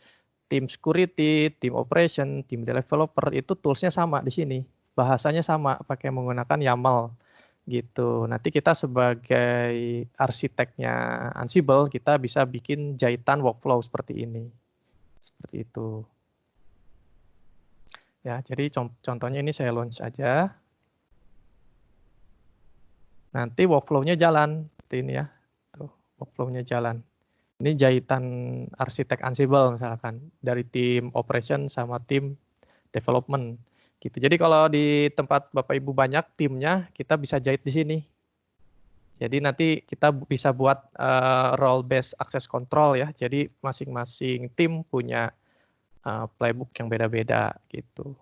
tim security, tim operation, tim developer itu toolsnya sama di sini. Bahasanya sama, pakai menggunakan YAML gitu. Nanti kita sebagai arsiteknya Ansible, kita bisa bikin jahitan workflow seperti ini. Seperti itu. Ya, jadi contohnya ini saya launch aja. Nanti workflow-nya jalan seperti ini ya. Tuh, workflow-nya jalan. Ini jahitan arsitek Ansible misalkan dari tim operation sama tim development gitu. Jadi kalau di tempat Bapak Ibu banyak timnya, kita bisa jahit di sini. Jadi nanti kita bisa buat role based access control ya. Jadi masing-masing tim punya playbook yang beda-beda gitu.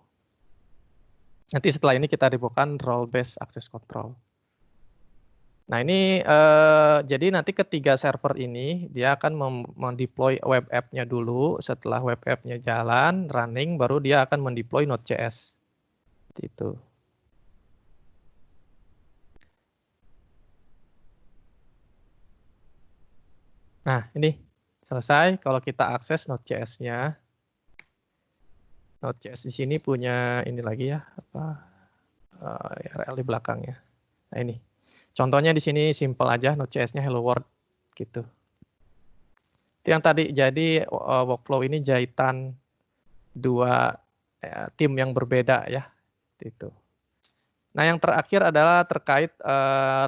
Nanti setelah ini kita ribukan role based access control. Nah ini jadi nanti ketiga server ini dia akan mendeploy web app-nya dulu. Setelah web app-nya jalan, running, baru dia akan mendeploy Node.js. Itu. Nah ini selesai. Kalau kita akses Node.js-nya, Node.js di sini punya ini lagi ya, apa URL di belakangnya. Nah ini. Contohnya di sini simple aja, Node.js-nya hello world gitu. Itu yang tadi, jadi workflow ini jahitan dua tim yang berbeda ya. Itu. Nah yang terakhir adalah terkait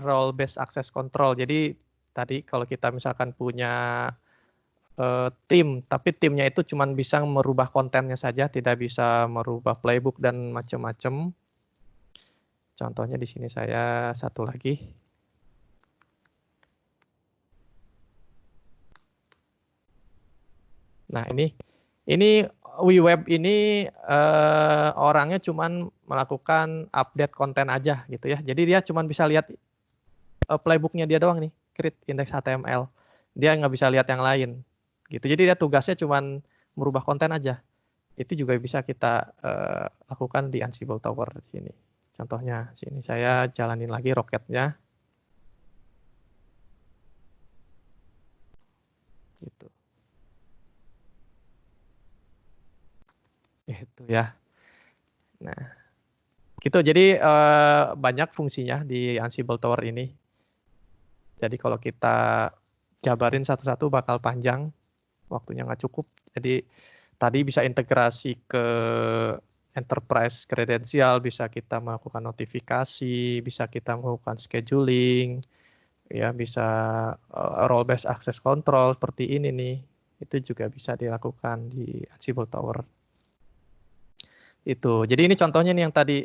role based access control. Jadi tadi kalau kita misalkan punya tim, tapi timnya itu cuma bisa merubah kontennya saja, tidak bisa merubah playbook dan macam-macam. Contohnya di sini saya satu lagi. Nah ini WeWeb ini orangnya cuman melakukan update konten aja gitu ya. Jadi dia cuman bisa lihat playbooknya dia doang nih, create index HTML. Dia nggak bisa lihat yang lain gitu. Jadi dia tugasnya cuman merubah konten aja. Itu juga bisa kita lakukan di Ansible Tower di sini. Contohnya sini saya jalanin lagi roketnya. Gitu. Itu ya. Nah, gitu. Jadi banyak fungsinya di Ansible Tower ini. Jadi kalau kita jabarin satu-satu bakal panjang, waktunya nggak cukup. Jadi tadi bisa integrasi ke enterprise kredensial, bisa kita melakukan notifikasi, bisa kita melakukan scheduling, ya bisa role based access control seperti ini nih. Itu juga bisa dilakukan di Ansible Tower. Itu. Jadi ini contohnya nih yang tadi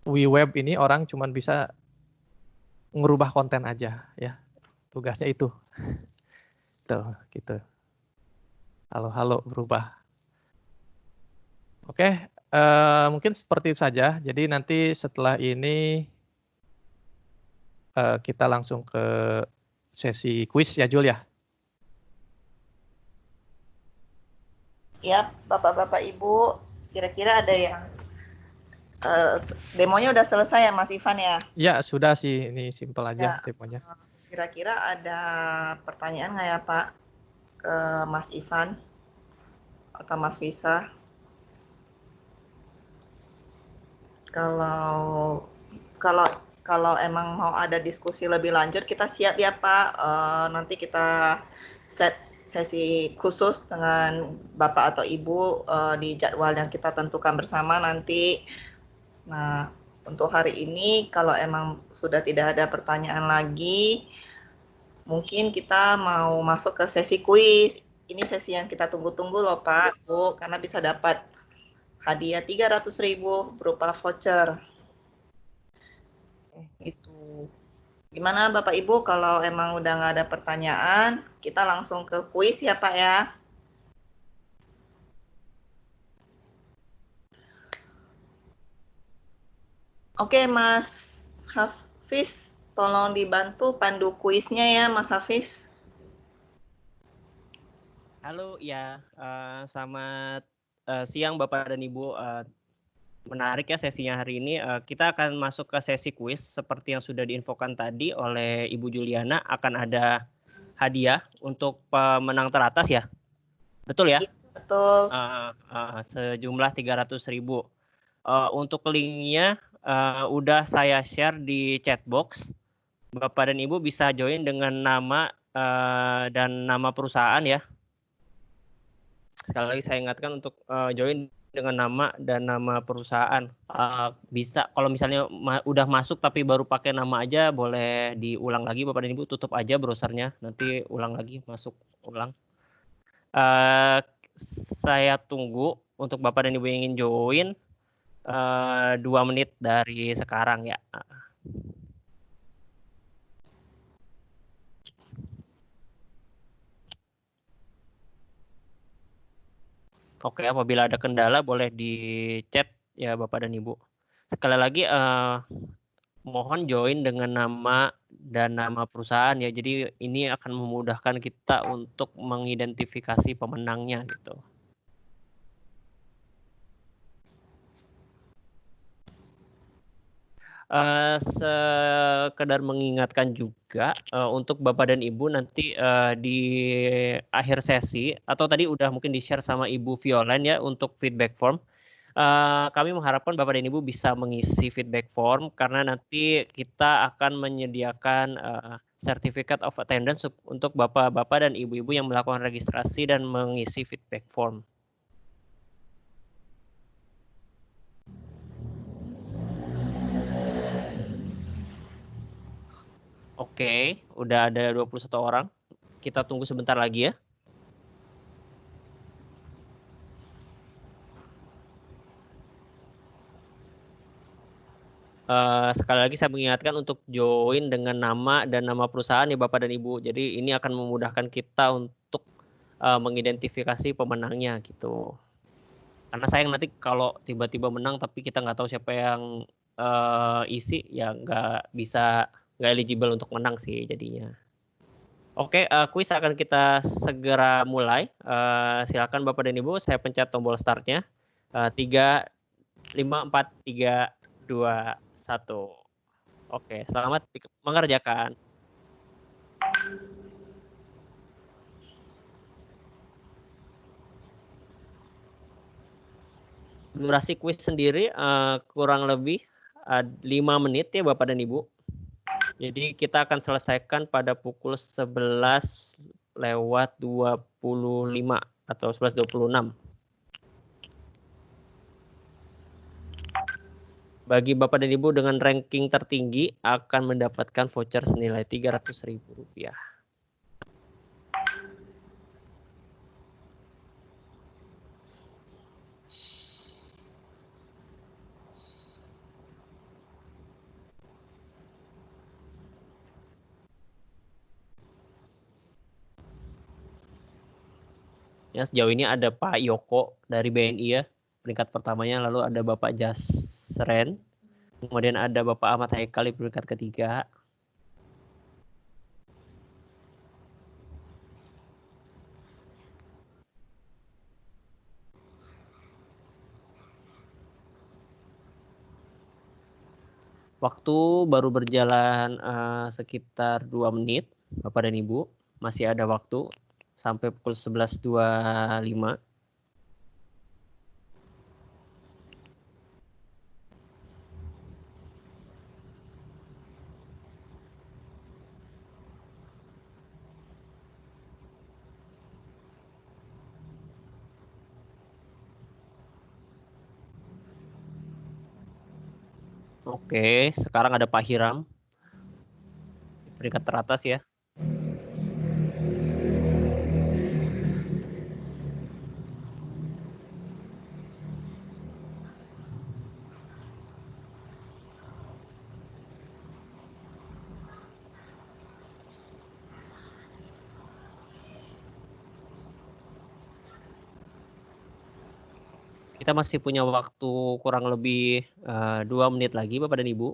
WeWeb ini orang cuman bisa ngerubah konten aja ya. Tugasnya itu. Tuh, gitu. Halo berubah. Oke, mungkin seperti itu saja. Jadi nanti setelah ini kita langsung ke sesi kuis ya Jul ya. Ya, Bapak-Bapak Ibu, kira-kira ada yang demonya udah selesai ya Mas Ivan ya? Ya, sudah sih. Ini simple aja Ya, demonya. kira-kira ada pertanyaan nggak ya Pak ke Mas Ivan atau Mas Visa? Kalau emang mau ada diskusi lebih lanjut, kita siap ya Pak. Nanti kita set sesi khusus dengan Bapak atau Ibu di jadwal yang kita tentukan bersama nanti. Nah, untuk hari ini kalau emang sudah tidak ada pertanyaan lagi, mungkin kita mau masuk ke sesi kuis. Ini sesi yang kita tunggu-tunggu loh Pak, Bu, karena bisa dapat hadiah 300.000 berupa voucher. Itu. Gimana Bapak Ibu kalau emang udah nggak ada pertanyaan, kita langsung ke kuis ya Pak ya. Oke Mas Hafiz, tolong dibantu pandu kuisnya ya Mas Hafiz. Halo, ya, selamat siang Bapak dan Ibu. Menarik ya sesinya hari ini. Kita akan masuk ke sesi kuis seperti yang sudah diinfokan tadi oleh Ibu Juliana. Akan ada hadiah untuk pemenang teratas ya, betul ya? Betul. Sejumlah 300.000. Untuk linknya udah saya share di chat box. Bapak dan Ibu bisa join dengan nama dan nama perusahaan ya. Sekali lagi saya ingatkan untuk join dengan nama dan nama perusahaan. Bisa kalau misalnya udah masuk tapi baru pakai nama aja, boleh diulang lagi Bapak dan Ibu, tutup aja browsernya, nanti ulang lagi, masuk ulang. Saya tunggu untuk Bapak dan Ibu yang ingin join 2 menit dari sekarang ya. Oke, apabila ada kendala boleh di chat ya Bapak dan Ibu. Sekali lagi mohon join dengan nama dan nama perusahaan ya. Jadi ini akan memudahkan kita untuk mengidentifikasi pemenangnya gitu. Sekedar mengingatkan juga untuk Bapak dan Ibu nanti di akhir sesi atau tadi udah mungkin di-share sama Ibu Violen ya untuk feedback form. Kami mengharapkan Bapak dan Ibu bisa mengisi feedback form karena nanti kita akan menyediakan certificate of attendance untuk Bapak-bapak dan Ibu-ibu yang melakukan registrasi dan mengisi feedback form. Oke, udah ada 21 orang. Kita tunggu sebentar lagi ya. Sekali lagi saya mengingatkan untuk join dengan nama dan nama perusahaan ya Bapak dan Ibu. Jadi ini akan memudahkan kita untuk mengidentifikasi pemenangnya gitu. Karena sayang nanti kalau tiba-tiba menang tapi kita nggak tahu siapa yang isi, ya nggak eligible untuk menang sih jadinya. Oke, kuis akan kita segera mulai. Silakan Bapak dan Ibu, saya pencet tombol startnya. 3, 5, 4, 3, 2, 1. Oke, selamat mengerjakan. Durasi kuis sendiri kurang lebih 5 menit ya Bapak dan Ibu. Jadi kita akan selesaikan pada pukul 11:25 atau 11:26. Bagi Bapak dan Ibu dengan ranking tertinggi akan mendapatkan voucher senilai Rp300.000. Ya, sejauh ini ada Pak Yoko dari BNI ya, peringkat pertamanya, lalu ada Bapak Jasren, kemudian ada Bapak Ahmad Haikal di peringkat ketiga. Waktu baru berjalan sekitar 2 menit, Bapak dan Ibu. Masih ada waktu sampai pukul 11:25. Oke, sekarang ada Pak Hiram di peringkat teratas ya. Kita masih punya waktu kurang lebih 2 menit lagi Bapak dan Ibu.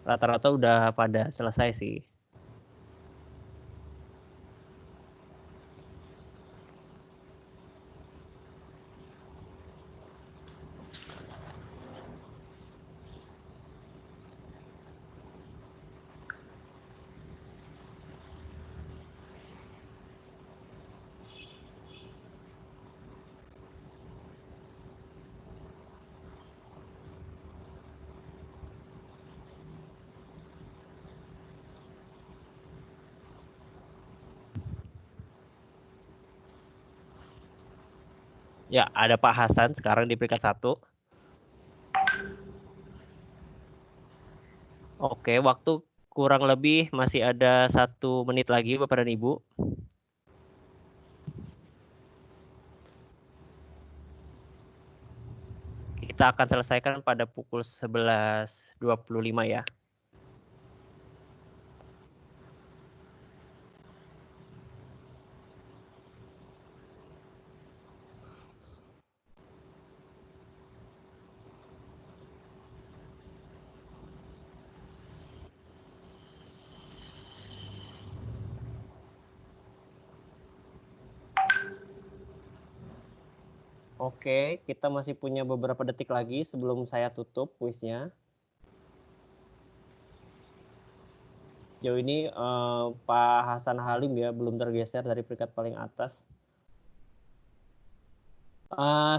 Rata-rata udah pada selesai sih. Ya, ada Pak Hasan sekarang di peringkat 1. Oke, waktu kurang lebih masih ada 1 menit lagi Bapak dan Ibu. Kita akan selesaikan pada pukul 11.25 ya. Oke, kita masih punya beberapa detik lagi sebelum saya tutup kuisnya. Jauh ini Pak Hasan Halim ya belum tergeser dari peringkat paling atas.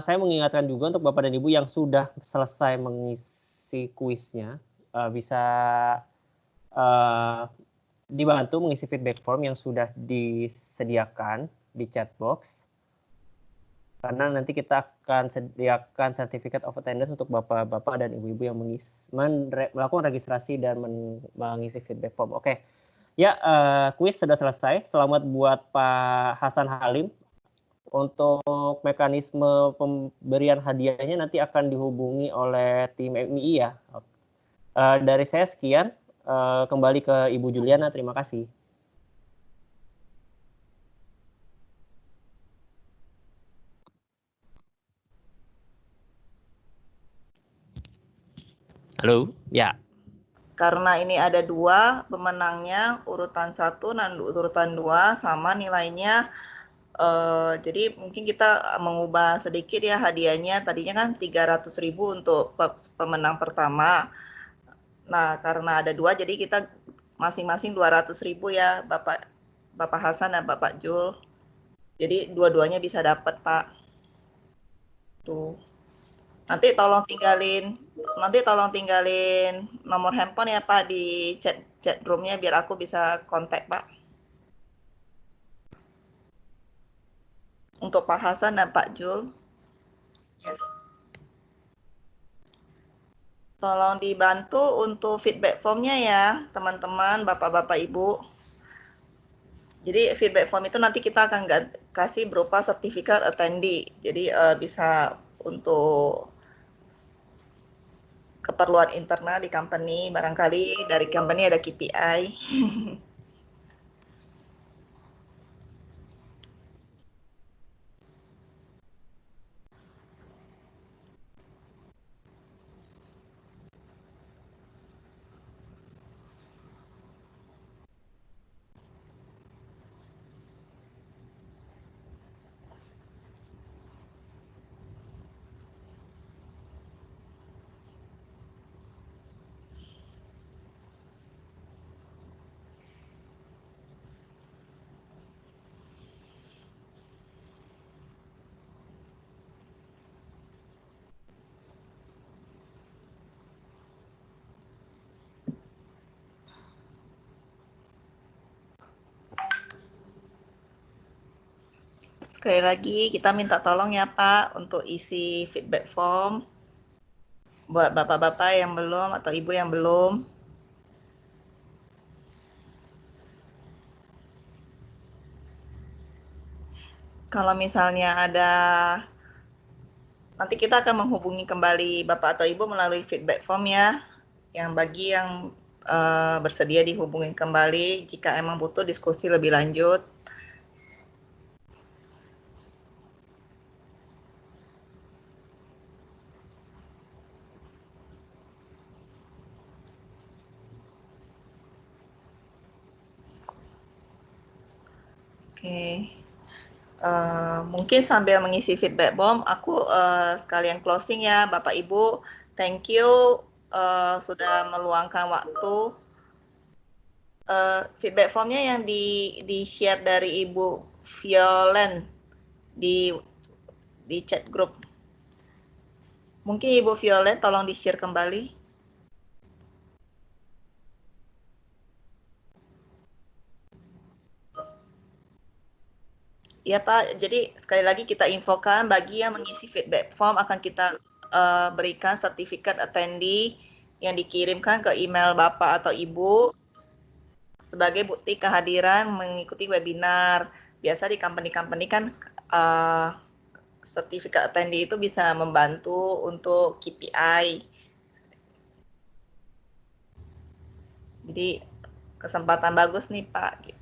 Saya mengingatkan juga untuk Bapak dan Ibu yang sudah selesai mengisi kuisnya bisa dibantu mengisi feedback form yang sudah disediakan di chat box. Karena nanti kita akan sediakan Certificate of Attendance untuk bapak-bapak dan ibu-ibu yang melakukan registrasi dan mengisi feedback form. Oke, ya kuis sudah selesai. Selamat buat Pak Hasan Halim. Untuk mekanisme pemberian hadiahnya nanti akan dihubungi oleh tim MII ya. Dari saya sekian. Kembali ke Ibu Juliana. Terima kasih. Halo, ya. Karena ini ada 2 pemenangnya, urutan 1 dan urutan 2 sama nilainya. Jadi mungkin kita mengubah sedikit ya hadiahnya. Tadinya kan 300.000 untuk pemenang pertama. Nah, karena ada 2 jadi kita masing-masing 200.000 ya Bapak Hasan dan Bapak Jul. Jadi dua-duanya bisa dapat, Pak. Tuh. Nanti tolong tinggalin nomor handphone ya Pak di chat roomnya biar aku bisa kontak Pak. Untuk Pak Hasan dan Pak Jul. Ya. Tolong dibantu untuk feedback formnya ya teman-teman, bapak-bapak ibu. Jadi feedback form itu nanti kita akan kasih berupa sertifikat attendee. Jadi bisa untuk keperluan internal di company, barangkali dari company ada KPI. Sekali lagi kita minta tolong ya Pak untuk isi feedback form buat bapak-bapak yang belum atau ibu yang belum. Kalau misalnya ada, nanti kita akan menghubungi kembali bapak atau ibu melalui feedback form ya. Yang bagi yang bersedia dihubungi kembali jika emang butuh diskusi lebih lanjut. Oke. Mungkin sambil mengisi feedback form, aku sekalian closing ya, Bapak Ibu. Thank you sudah meluangkan waktu. Feedback formnya yang di share dari Ibu Violen di chat group. Mungkin Ibu Violen tolong di share kembali. Ya Pak, jadi sekali lagi kita infokan bagi yang mengisi feedback form akan kita berikan sertifikat attendee yang dikirimkan ke email Bapak atau Ibu sebagai bukti kehadiran mengikuti webinar. Biasa di company-company kan sertifikat attendee itu bisa membantu untuk KPI. Jadi kesempatan bagus nih Pak. Gitu.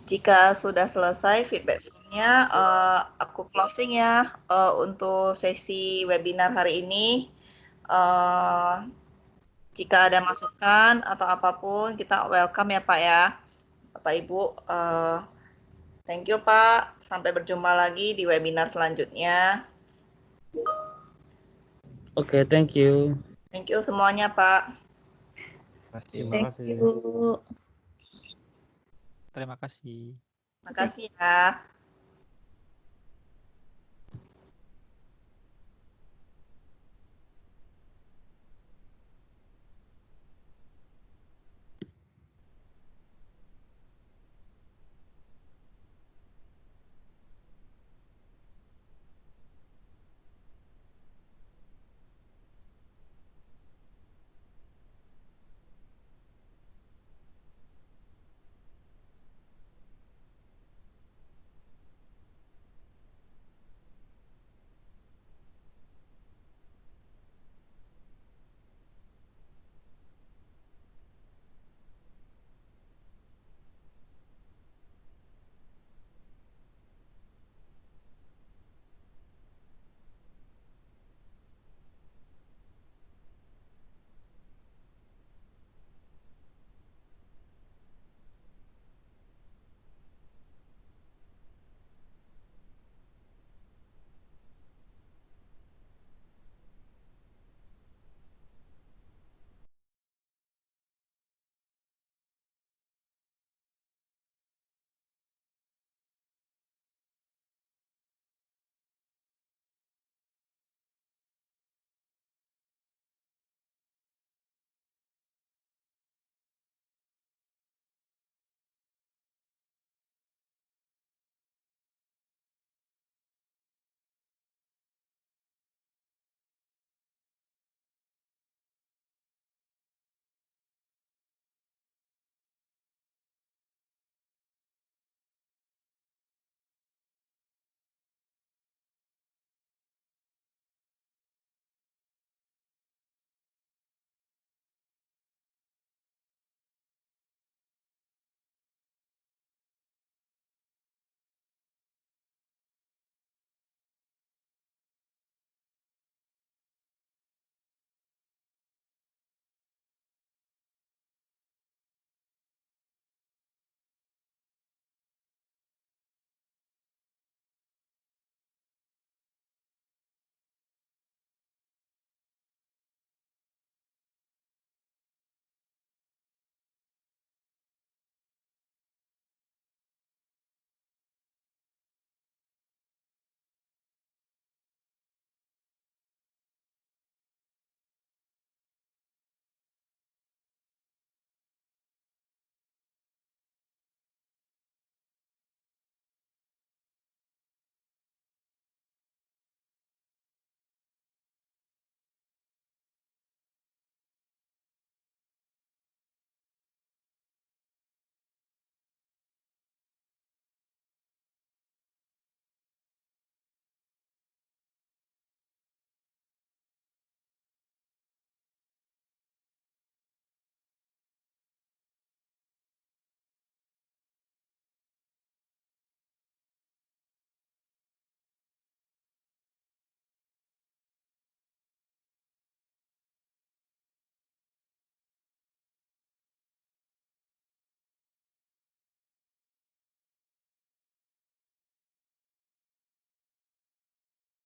Jika sudah selesai feedback formnya, aku closing ya untuk sesi webinar hari ini. Jika ada masukan atau apapun, kita welcome ya Pak ya. Bapak Ibu, thank you Pak. Sampai berjumpa lagi di webinar selanjutnya. Oke, thank you. Thank you semuanya Pak. Terima kasih. Terima kasih. Terima kasih ya.